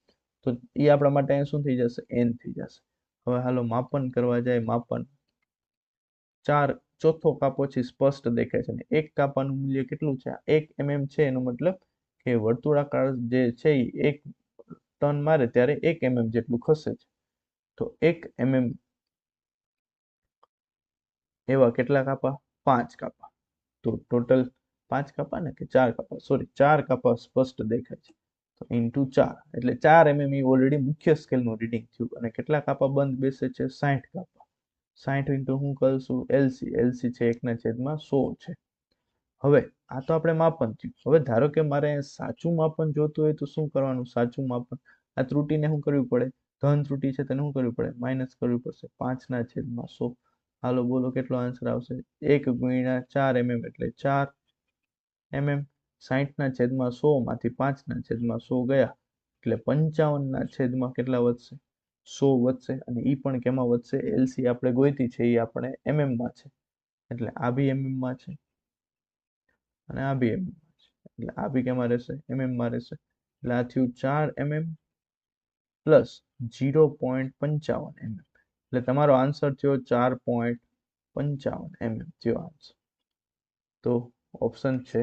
S1: તો એ આપણા માટે શું થઈ જશે? N થઈ જશે. હવે હાલો માપન કરવા જાય. માપન ચોથો કાપો છે સ્પષ્ટ દેખાય છે અને એક કાપાનું મૂલ્ય કેટલું છે 1 mm છે એનો મતલબ કે વર્તુળાકાર જે છે એ એક ટર્ન મારે ત્યારે 1 mm જેટલું ખસે છે તો 1 mm એવા કેટલા કાપા 5 કાપા તો ટોટલ 5 કાપા ને કે 4 કાપા સોરી 4 કાપા સ્પષ્ટ દેખાય છે તો ઇન્ટુ 4 એટલે 4 mm એ ઓલરેડી મુખ્ય સ્કેલનું રીડિંગ થયું અને કેટલા કાપા બંધ બેસે છે 60 કાપા 60 ઇન્ટુ હું કરશું એલસી છે 1/100 છે હવે આ તો આપણે માપન થયું હવે ધારો કે મારે સાચું માપન જોતું હોય તો શું કરવાનું સાચું માપન આ ત્રુટીને શું કરવી પડે ધન ત્રુટી છે તેને શું કરવી પડે માઇનસ કરવી પડશે 5/100 હાલો બોલો કેટલો આન્સર આવશે 1 ગુણ્યા 4 mm એટલે 4 mm 60/100 માંથી 5/100 ગયા એટલે 55/100 કેટલા વધશે 100 વધશે અને ઈ પણ કેમાં વધશે એલસી આપણે ગોઈતી છે એ આપણે mm માં છે એટલે આ બી mm માં છે અને આ બી mm માં છે એટલે આ બી કેમાં રહેશે mm માં રહેશે એટલે આ થયું 4 mm પ્લસ 0.55 mm એટલે તમારો આન્સર થયો 4.55 mm થયો આન્સર તો ઓપ્શન છે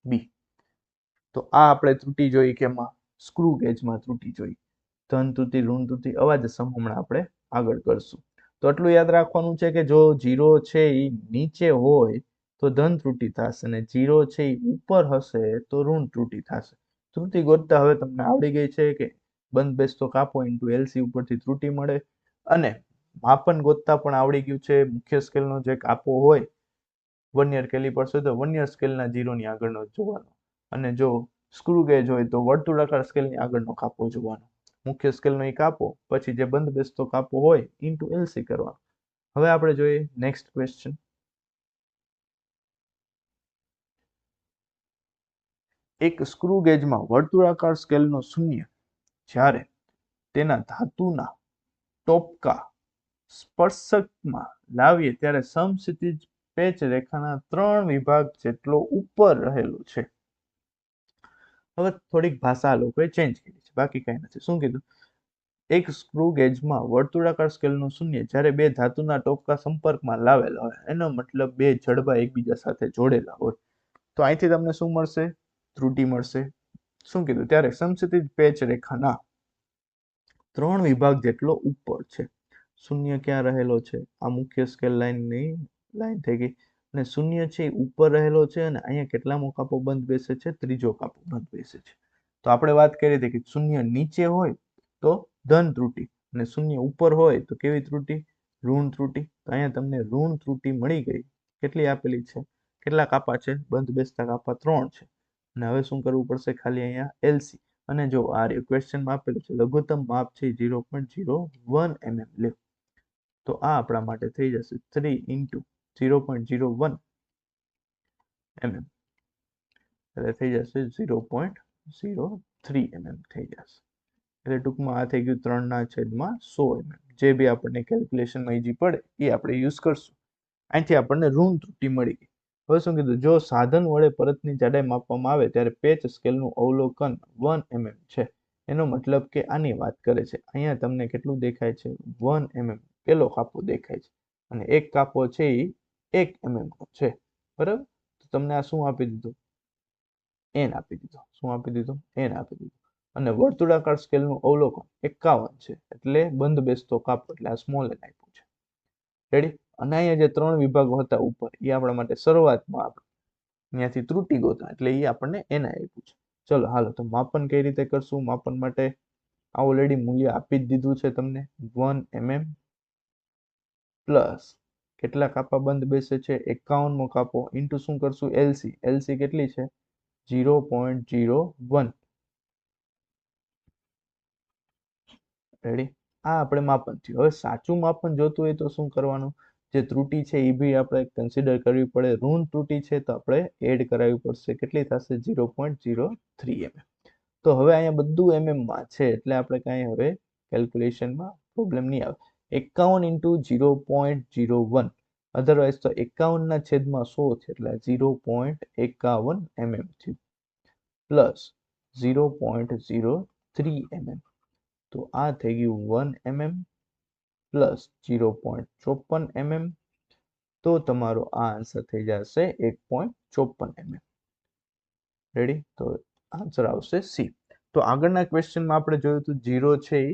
S1: બી તો આ આપણે ત્રુટી જોઈ કે એમાં સ્ક્રૂ ગેજમાં ત્રુટી જોઈ ધન ત્રુટી ઋણ ત્રુટી આવા જ સમ હમણાં આપણે આગળ કરશું તો એટલું યાદ રાખવાનું છે કે જો 0 છે એ નીચે હોય તો ધન ત્રુટી થશે અને 0 છે એ ઉપર હશે તો ઋણ ત્રુટી થશે ત્રુટી ગોતતા હવે તમને આવડી ગઈ છે કે બંધ બેસતો કાપો ઇન્ટુ એલસી ઉપરથી ત્રુટી મળે અને માપન ગોતતા પણ આવડી ગયું છે મુખ્ય સ્કેલનો જે કાપો હોય વર્નિયર કેલિપર્સ હોય તો વર્નિયર સ્કેલના 0ની આગળનો જોવાનો અને જો સ્ક્રૂ ગેજ હોય તો વર્તુળાકાર સ્કેલની આગળનો કાપો જોવાનો મુખ્ય સ્કેલનો એ કાપો પછી જે બંધ બેસતો કાપો હોય ઇન્ટુ એલસી કરવાનો હવે આપણે જોઈએ નેક્સ્ટ ક્વેશ્ચન એક સ્ક્રૂ ગેજમાં વર્તુળાકાર સ્કેલનો શૂન્ય જ્યારે તેના ધાતુના ટોપકા સ્પર્શકમાં લાવીએ ત્યારે સમક્ષિતિજ પેચ રેખાના 3 વિભાગ જેટલો ઉપર રહેલો છે હવે થોડીક ભાષા આ લોકોએ ચેન્જ કરી છે બાકી કઈ નથી શું કીધું એક સ્ક્રૂ ગેજમાં વર્તુળાકાર સ્કેલનું શૂન્ય જ્યારે બે ધાતુના ટોપકા સંપર્કમાં લાવેલા હોય એનો મતલબ બે જડબા એકબીજા સાથે જોડેલા હોય તો અહીંથી તમને શું મળશે ત્રુટી મળશે શું કીધું ત્યારે સમક્ષિતિજ પેચ રેખાના 3 વિભાગ જેટલો ઉપર છે શૂન્ય ક્યાં રહેલો છે આ મુખ્ય સ્કેલ લાઈનની લાઈન થઈ ગઈ અને શૂન્ય છે એ ઉપર રહેલો છે અને અહીંયા કેટલામો કાપો બંધ બેસે છે ત્રીજો કાપો બંધ બેસે છે તો આપણે વાત કરી હતી કે શૂન્ય નીચે હોય તો ધન ત્રુટી અને શૂન્ય ઉપર હોય તો કેવી ત્રુટી ઋણ ત્રુટી તો અહીંયા તમને ઋણ ત્રુટી મળી ગઈ કેટલી આપેલી છે કેટલા કાપા છે બંધ બેસતા કાપા 3 છે અને હવે શું કરવું પડશે ખાલી અહીંયા એલસી અને જો આ ક્વેશ્ચનમાં આપેલું છે લઘુત્તમ માપ છે 0.01 mm લે તો આ આપણા માટે થઈ જશે 3 ઇન્ટુ 0.01 mm એટલે થઈ જશે 0.03 mm થઈ જશે એટલે ટૂંકમાં આ થઈ ગયું 3/100 mm જે બી આપણને કેલ્ક્યુલેશનમાં ઈઝી પડે એ આપણે યુઝ કરશું અહીંથી આપણને ઋણ ત્રુટી મળી ગઈ હવે શું કીધું જો સાધન વડે પરતની જાડાઈ માપવામાં આવે ત્યારે પેચ સ્કેલનું અવલોકન 1 mm છે એનો મતલબ કે આની વાત કરે છે અહીંયા તમને કેટલું દેખાય છે 1 mm પેલો કાપો દેખાય છે અને એક કાપો છે એ 1 mm નો છે બરાબર તો તમને આ શું આપી દીધું એન આપી દીધો શું આપી દીધો એન આપી દીધો અને વર્તુળાકાર સ્કેલનું અવલોકન 51 છે એટલે બંધ બેસતો કાપો એટલે આ સ્મોલ એન આપ્યું છે રેડી અને અહીંયા જે 3 વિભાગો હતા ઉપર એ આપણા માટે શરૂઆતમાં આપણે ત્યાંથી ત્રુટી ગોતા એટલે એ આપણને એના આપ્યું છે ચલો હાલો તો માપન કઈ રીતે કરશું માપન માટે આ ઓલરેડી મૂલ્ય આપી જ દીધું છે તમને 1 mm પ્લસ કેટલા કાપા બંધ બેસે છે 51મો કાપો ઇન્ટુ શું કરશું એલસી એલસી કેટલી છે 0.01 રેડી આ આપણે માપન થયું હવે સાચું માપન જોતું હોય તો શું કરવાનું જે ત્રુટી છે એ બી આપણે કન્સિડર કરવી પડે ઋણ ત્રુટી છે તો આપણે એડ કરાવવી પડશે કેટલી થશે 0.03 mm તો હવે અહીંયા બધું mm માં છે એટલે આપણે કાંઈ હવે કેલ્ક્યુલેશનમાં પ્રોબ્લેમ નહીં આવે 51 ઇન્ટુ 0.01 અધરવાઇઝ તો 51/100 છે એટલે 0.51 mm થયું પ્લસ 0.03 mm તો આ થઈ ગયું 1 mm પ્લસ 0.54 mm તો તમારો આ આન્સર થઈ જશે 1.54 mm. રેડી? તો આન્સર આવશે સી. તો આગળના ક્વેશ્ચનમાં આપણે જોયું હતું 0 છે એ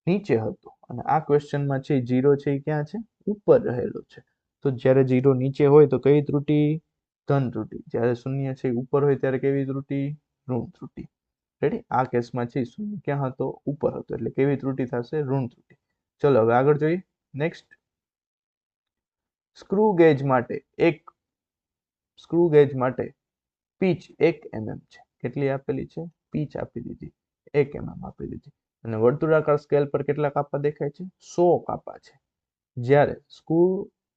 S1: નીચે હતો અને આ ક્વેશ્ચનમાં છે 0 છે એ ક્યાં છે? ઉપર રહેલો છે. તો જ્યારે 0 નીચે હોય તો કઈ ત્રુટી? ધન ત્રુટી. જ્યારે શૂન્ય છે ઉપર હોય ત્યારે કેવી ત્રુટી? ઋણ ત્રુટી. રેડી? આ કેસમાં છે શૂન્ય ક્યાં હતો? ઉપર હતો, એટલે કેવી ત્રુટી થશે? ઋણ ત્રુટી. ચલો હવે આગળ જોઈએ. નેક્સ્ટ, સ્ક્રૂ ગેજ માટે પીચ 1 mm છે. કેટલી આપેલી છે? પીચ આપી દીધી 1 mm આપી દીધી અને વર્તુળાકાર સ્કેલ પર કેટલા કાપા દેખાય છે? 100 કાપા છે. જ્યારે સ્ક્રૂ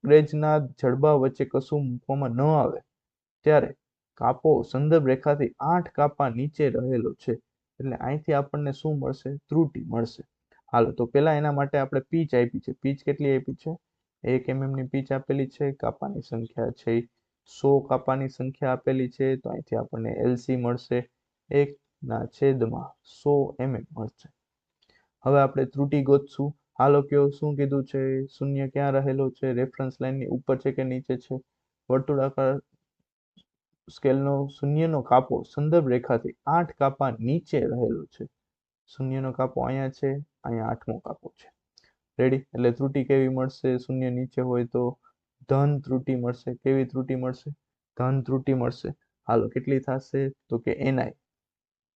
S1: ગેજના જડબા વચ્ચે કશું મૂકવામાં ન આવે ત્યારે કાપો સંદર્ભ રેખાથી 8 કાપા નીચે રહેલો છે. એટલે અહીંથી આપણને શું મળશે? ત્રુટી મળશે. હાલો, તો પેલા એના માટે આપણે પીચ આપી છે. પીચ કેટલી આપી છે? 1 mm ની પીચ આપેલી છે. કાપાની સંખ્યા છે 100 કાપાની સંખ્યા આપેલી છે. તો અહીંથી આપણને એલસી મળશે 1/100 mm મળશે. હવે આપણે ત્રુટી ગોતશું. હાલો, કયો શું કીધું છે? શૂન્ય ક્યાં રહેલો છે? રેફરન્સ લાઈનની ઉપર છે કે નીચે છે? વર્તુળાકાર સ્કેલનો શૂન્યનો કાપો સંદર્ભ રેખાથી 8 કાપા નીચે રહેલો છે. શૂન્યનો કાપો અહીંયા છે, અહીંયા 8મો કાપો છે. રેડી? એટલે ત્રુટી કેવી મળશે? શૂન્ય નીચે હોય તો ધન ત્રુટી મળશે. કેવી ત્રુટી મળશે? ધન ત્રુટી મળશે. હાલો, કેટલી થશે? તો કે ni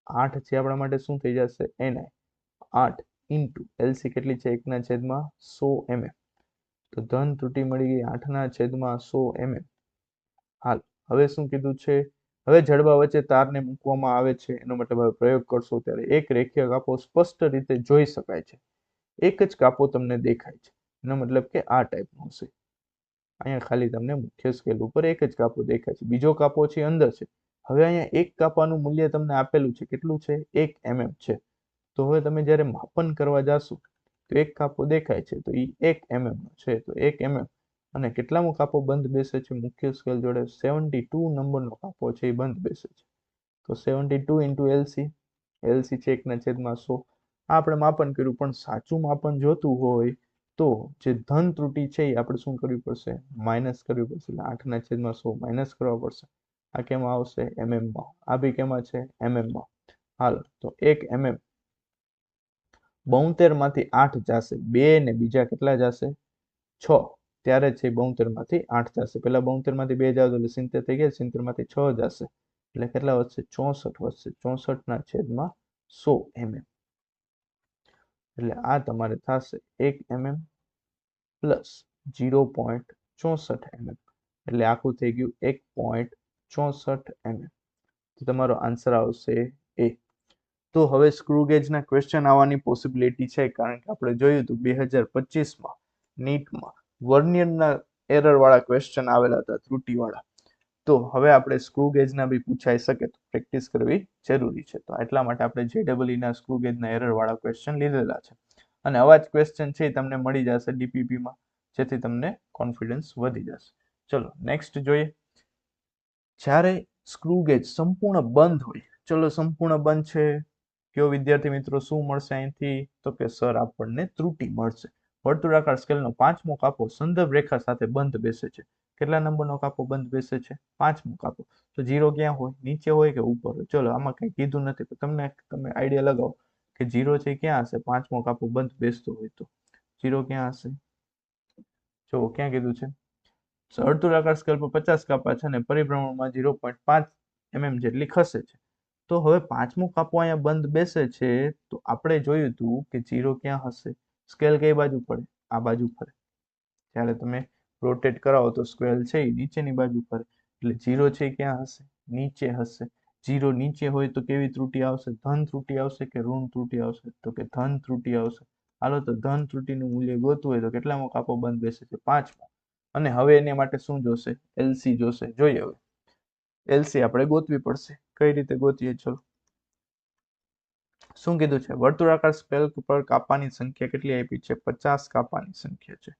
S1: 8 છે આપણા માટે શું થઈ જશે? ni 8 ઇન્ટુ એલસી કેટલી છે? 1/100 mm. તો ધન ત્રુટી મળી ગઈ 8/100 mm. હાલ, હવે શું કીધું છે? હવે જડબા વચ્ચે તારને મૂકવામાં આવે છે. એનો મતલબ હવે પ્રયોગ કરશો ત્યારે એક રેખીય કાપો સ્પષ્ટ રીતે જોઈ શકાય છે. એક જ કાપો તમને દેખાય છે. એનો મતલબ કે આ ટાઈપનો હશે. અહીંયા ખાલી તમને મુખ્ય સ્કેલ ઉપર એક જ કાપો દેખાય છે. બીજો કાપો છે અંદર છે. હવે અહીંયા એક કાપાનું મૂલ્ય તમને આપેલું છે. કેટલું છે? 1 mm છે. તો હવે તમે જ્યારે માપન કરવા જાશો તો એક કાપો દેખાય છે, તો એ 1 mm નો છે. તો 1 mm અને કેટલામો કાપો બંધ બેસે છે? મુખ્ય સ્કેલ જોડે 72 નંબરનો કાપો છે એ બંધ બેસે છે. તો 72 ઇન્ટુ એલસી છે 1/100. આ આપણે માપન કર્યું, પણ સાચું માપન જોતું હોય તો જે ધન ત્રુટી છે એ આપણે શું કરવી પડશે? માઇનસ કરવી પડશે. એટલે 8/100 માઇનસ કરવા પડશે. આ કેમાં આવશે? mm માં. આ બી કેમાં છે? mm માં. હાલ, તો 1 mm 72 માંથી 8 જશે. 2 ને બીજા કેટલા જશે? 6. ત્યારે છે 72 માંથી 8 જશે. પેલા 72 માંથી 2 જાવ એટલે 70 થઈ ગયા. 70 માંથી 6 જશે એટલે કેટલા વધશે? 64 વધશે. 64/100 mm. એટલે આ તમારે થશે 1 mm પ્લસ 0.64 mm. એટલે આખું થઈ ગયું 1.64 mm. તો તમારો આન્સર આવશે એ. તો હવે સ્ક્રૂ ગેજના ક્વેશ્ચન આવવાની પોસિબિલિટી છે, કારણ કે આપણે જોયું હતું 2025માં નીટમાં વર્નિયરના એરરવાળા ક્વેશ્ચન આવેલા હતા, ત્રુટીવાળા. તો હવે આપણે સ્ક્રૂ ગેજના બી પૂછાઈ શકે તો પ્રેક્ટિસ કરવી જરૂરી છે. તો એટલા માટે આપણે JEEના સ્ક્રૂ ગેજના એરરવાળા ક્વેશ્ચન લીધેલા છે. અને આવા જ ક્વેશ્ચન છે એ તમને મળી જશે DPPમાં, જેથી તમને કોન્ફિડન્સ વધી જશે. ચલો નેક્સ્ટ જોઈએ. જ્યારે સ્ક્રૂ ગેજ સંપૂર્ણ બંધ હોય, ચલો સંપૂર્ણ બંધ છે, કયો વિદ્યાર્થી મિત્રો શું મળશે અહીંથી? તો કે સર આપણને ત્રુટી મળશે. વર્તુળાકાર સ્કેલનો 5મો કાપો સંદર્ભ રેખા સાથે બંધ બેસે છે. કેટલા નંબરનો કાપો બંધ બેસે છે? 5મો કાપો. તો 0 ક્યાં હોય? નીચે હોય કે ઉપર હોય? ચલો આમાં કંઈ કીધું નથી, તો તમે આઈડિયા લગાવો કે 0 છે ક્યાં હશે? 5મો કાપો બંધ બેસતો હોય તો 0 ક્યાં હશે? જો ક્યાં કીધું છે? વર્તુળાકાર સ્કેલ પર 50 કાપા છે અને પરિભ્રમણમાં 0.5 mm જેટલી ખસે છે. તો હવે 5મો કાપો અહીંયા બંધ બેસે છે, તો આપણે જોયું હતું કે 0 ક્યાં હશે? સ્કેલ કઈ બાજુ પડે? આ બાજુ ફરે. જ્યારે તમે રોટેટ કરાવો તો સ્કેલ છે એ નીચેની બાજુ ફરે. એટલે 0 છે ક્યાં હશે? નીચે હશે. 0 નીચે હોય તો કેવી ત્રુટી આવશે? ધન ત્રુટી આવશે કે ઋણ ત્રુટી આવશે? તો કે ધન ત્રુટી આવશે. હાલો, તો ધન ત્રુટીનું મૂલ્ય ગોતવું હોય તો કેટલામો કાપો બંધ બેસે છે? 5મો. અને હવે એની માટે શું જોશે? એલસી જોશે. જોઈએ હવે એલસી આપણે ગોતવી પડશે. કઈ રીતે ગોતીએ? ચલો, શું કીધું છે? વર્તુળાકાર સ્કેલ પર કાપાની સંખ્યા કેટલી આપી છે? 50 કાપાની સંખ્યા છે.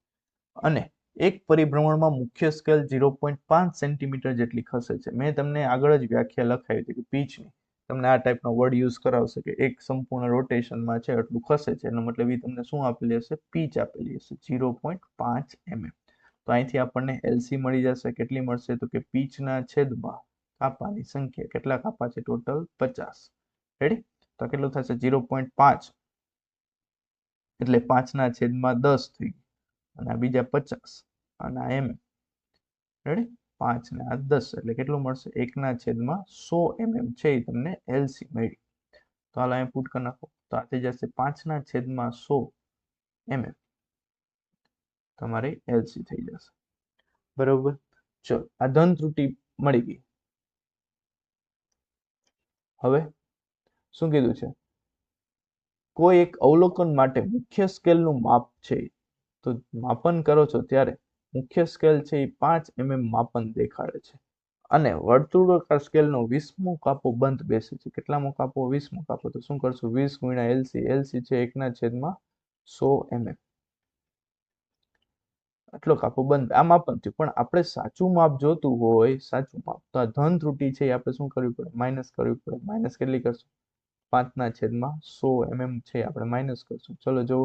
S1: અને એક પરિભ્રમણમાં મુખ્ય સ્કેલ 0.5 સેન્ટીમીટર જેટલી ખસે છે. મેં તમને આગળ જ વ્યાખ્યા લખાવી હતી કે પીચની તમને આ ટાઈપનો વર્ડ યુઝ કરાવશે કે એક સંપૂર્ણ રોટેશનમાં છે એટલું ખસે છે. એનો મતલબ એ તમને શું આપેલી હશે? પીચ આપેલી હશે 0.5 mm. તો તો અહીંથી આપણને એલસી મળી જશે. કેટલી મળશે? તો કે પીચના છેદમાં કાપાની સંખ્યા. કેટલા કાપા છે? ટોટલ 50. રેડી? તો કેટલું થશે? 0.5 એટલે 5 ના છેદમાં 10 થઈ ગયું, અને આ બીજા 50 અને આ mm. રેડી? 5 ને આ 10 એટલે કેટલું મળશે? 1 ના છેદમાં 100 mm છે એ તમને એલસી મળી. તો હાલ અહીં પુટ કરી નાખો. તો આ થઈ જશે 5 ના છેદમાં 100 mm તમારી એલસી થઈ જશે. બરોબર? ચલો, આ ધન ત્રુટિ મળી ગઈ. હવે શું કીધું છે? કોઈ એક અવલોકન માટે મુખ્ય સ્કેલનું માપ છે, તો માપન કરો છો ત્યારે મુખ્ય સ્કેલ છે એ 5 mm માપન દેખાડે છે, અને વર્તુળાકાર સ્કેલનો 20મો કાપો બંધ બેસે છે. કેટલામો કાપો? 20મો કાપો. તો શું કરશું? 20 ગુણ્યા એલસી. એલસી છે 1 ના છેદમાં 100 mm. આટલો કાપો બંધ. આ માપન થયું. પણ આપણે સાચું માપ જોતું હોય, સાચું માપ, તો આ ધન ત્રુટિ છે એ આપણે શું કરવી પડે? માઇનસ કરવી પડે. માઇનસ કેટલી કરશું? 5 ના છેદમાં 100 mm છે આપણે માઇનસ કરશું. ચલો જુઓ,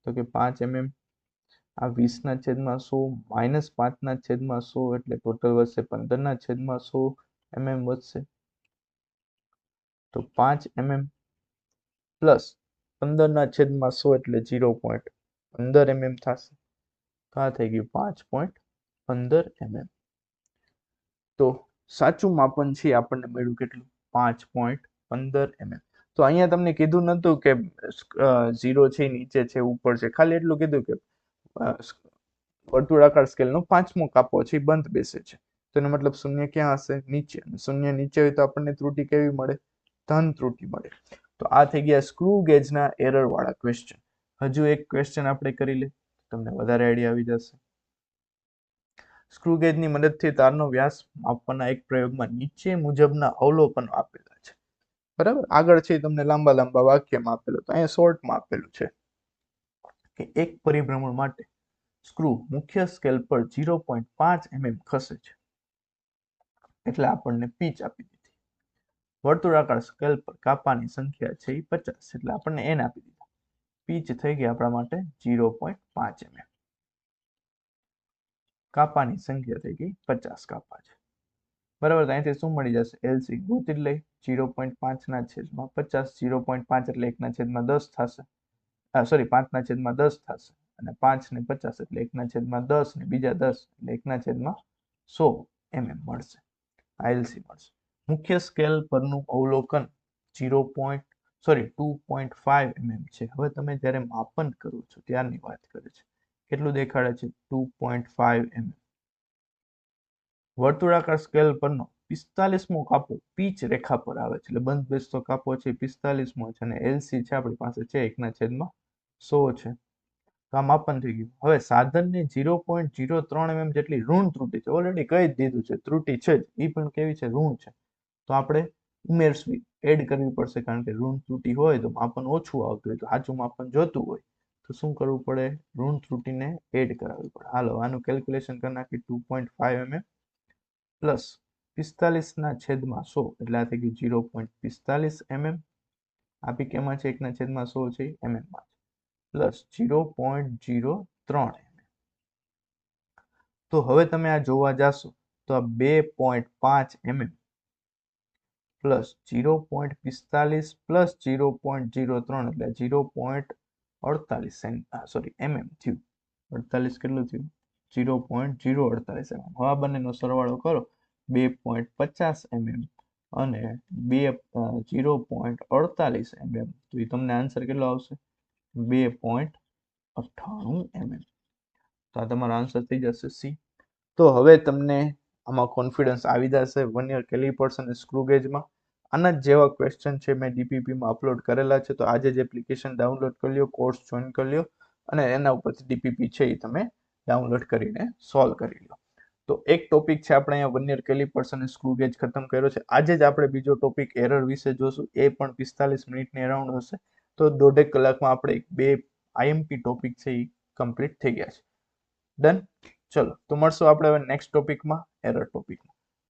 S1: તો કે 5 mm આ 20 ના છેદમાં 100 માઇનસ 5 ના છેદમાં 100 એટલે ટોટલ વધશે 15 ના છેદમાં 100 mm વધશે. તો 5 mm પ્લસ 15 ના છેદમાં 100 એટલે 0.15 mm થશે. તો આ થઈ ગયું 5.15 mm. તો સાચું માપન છે આપણને મળ્યું કેટલું? 5.15 mm. તો અહીંયા તમને કીધું નતું કે 0 છે નીચે છે ઉપર છે, ખાલી એટલું કીધું કે વર્તુળાકાર સ્કેલનો 5મો કાપો છે બંધ બેસે છે. તો એનો મતલબ શૂન્ય ક્યાં હશે? નીચે. શૂન્ય નીચે હોય તો આપણને ત્રુટિ કેવી મળે? ધન ત્રુટિ મળે. તો આ થઈ ગયા સ્ક્રૂ ગેજના એરર વાળા ક્વેશ્ચન. હજુ એક ક્વેશ્ચન આપણે કરી લે, તમને વધારે આઈડિયા આવી જશે. સ્ક્રૂ ગેજની મદદથી તારનો વ્યાસ માપવાના એક પ્રયોગમાં નીચે મુજબના અવલોકનો આપેલા છે. બરાબર? આગળ છે તમને લાંબા લાંબા વાક્યમાં આપેલું, તો અહીંયા શોર્ટમાં આપેલું છે કે એક પરિભ્રમણ માટે સ્ક્રૂ મુખ્ય સ્કેલ પર 0.5 mm ખસે છે, એટલે આપણને પીચ આપી દીધી. વર્તુળાકાર સ્કેલ પર કાપાની સંખ્યા છે એ 50, એટલે આપણને n આપી દીધા. પીચ થઈ ગઈ આપણા માટે 0.5 mm. કાપાની સંખ્યા થઈ ગઈ 50 કાપા છે. બરાબર? અહીંથી શું મળી જશે? એલસી ગોતી લઈ. 0.5 ના છેદમાં 50, 0.5 એટલે 1 ના છેદમાં 10 થશે. સોરી, 5 ના છેદમાં 10 થશે, અને 5 ને 50 એટલે 1 ના છેદમાં 10 ને બીજા 10 એટલે 1 ના છેદમાં 100 mm મળશે. આ એલસી મળશે. મુખ્ય સ્કેલ પરનું અવલોકન 2.5 mm છે. હવે તમે જ્યારે માપન કરો છો ત્યારની વાત કરે છે. કેટલું દેખાડે છે? 2.5 mm. વર્તુળાકાર સ્કેલ પરનો 45મો કાપો પીચ રેખા પર આવે છે, એટલે બંધ બેસતો કાપો છે 45મો છે, અને એલસી છે આપણી પાસે છે 1 ના છેદમાં 100 છે. તો આ માપન થઈ ગયું. હવે સાધનની 0.03 mm જેટલી ઋણ ત્રુટિ છે. ઓલરેડી કહી જ દીધું છે ત્રુટિ છે જ, એ પણ કેવી છે? ઋણ છે. તો આપણે ઉમેરશું, એડ કરવી પડશે, કારણ કે ઋણ ત્રુટિ હોય તો માપન ઓછું આવતું હોય, તો સાચું માપન જોતું હોય તો શું કરવું પડે? ઋણ ત્રુટિને એડ કરાવવી પડે. હાલો આનું કેલ્ક્યુલેશન કરી નાખી. 2.5 mm પ્લસ 45 ના છેદમાં 100 એટલે આ થઈ ગયું 0.45 mm. આપી કેમાં છે? 1 ના છેદમાં 100 છે mm માં, પ્લસ 0.03 mm. તો હવે તમે આ જોવા જાશો તો આ 2.5 mm પ્લસ 0.45 પ્લસ 0.03 એટલે 0.48 સોરી mm થયું. 48 કેટલું થયું? 0.048 mm. હવે આ બંનેનો સરવાળો કરો, 2.50 mm અને 0.48 mm, તો એ તમને આન્સર કેટલો આવશે? 2.98 mm. તો આ તમારો આન્સર થઈ જશે સી. તો હવે તમને આમાં કોન્ફિડન્સ આવી જશે વર્નિયર કેલિપર્સ અને સ્ક્રૂ ગેજમાં. આના જ જેવા ક્વેશ્ચન છે મેં ડીપીપીમાં અપલોડ કરેલા છે, તો આજે જ એપ્લિકેશન ડાઉનલોડ કરી લો, કોર્સ જોઈન કરી લો, અને એના ઉપરથી ડીપીપી છે એ તમે ડાઉનલોડ કરીને સોલ્વ કરી લો. તો એક ટોપિક છે આપણે અહીંયા વર્નિયર કેલિપર્સ અને સ્ક્રૂ ગેજ ખતમ કર્યો છે. આજે જ આપણે બીજો ટોપિક એરર વિશે જોશું, એ પણ 45 મિનિટની અરાઉન્ડ હશે. તો 1.5 કલાકમાં આપણે 2 આઈએમપી ટોપિક છે એ કમ્પ્લીટ થઈ ગયા છે. ડન. ચલો, તો મળશું આપણે હવે નેક્સ્ટ ટોપિકમાં, એરર ટોપિકમાં.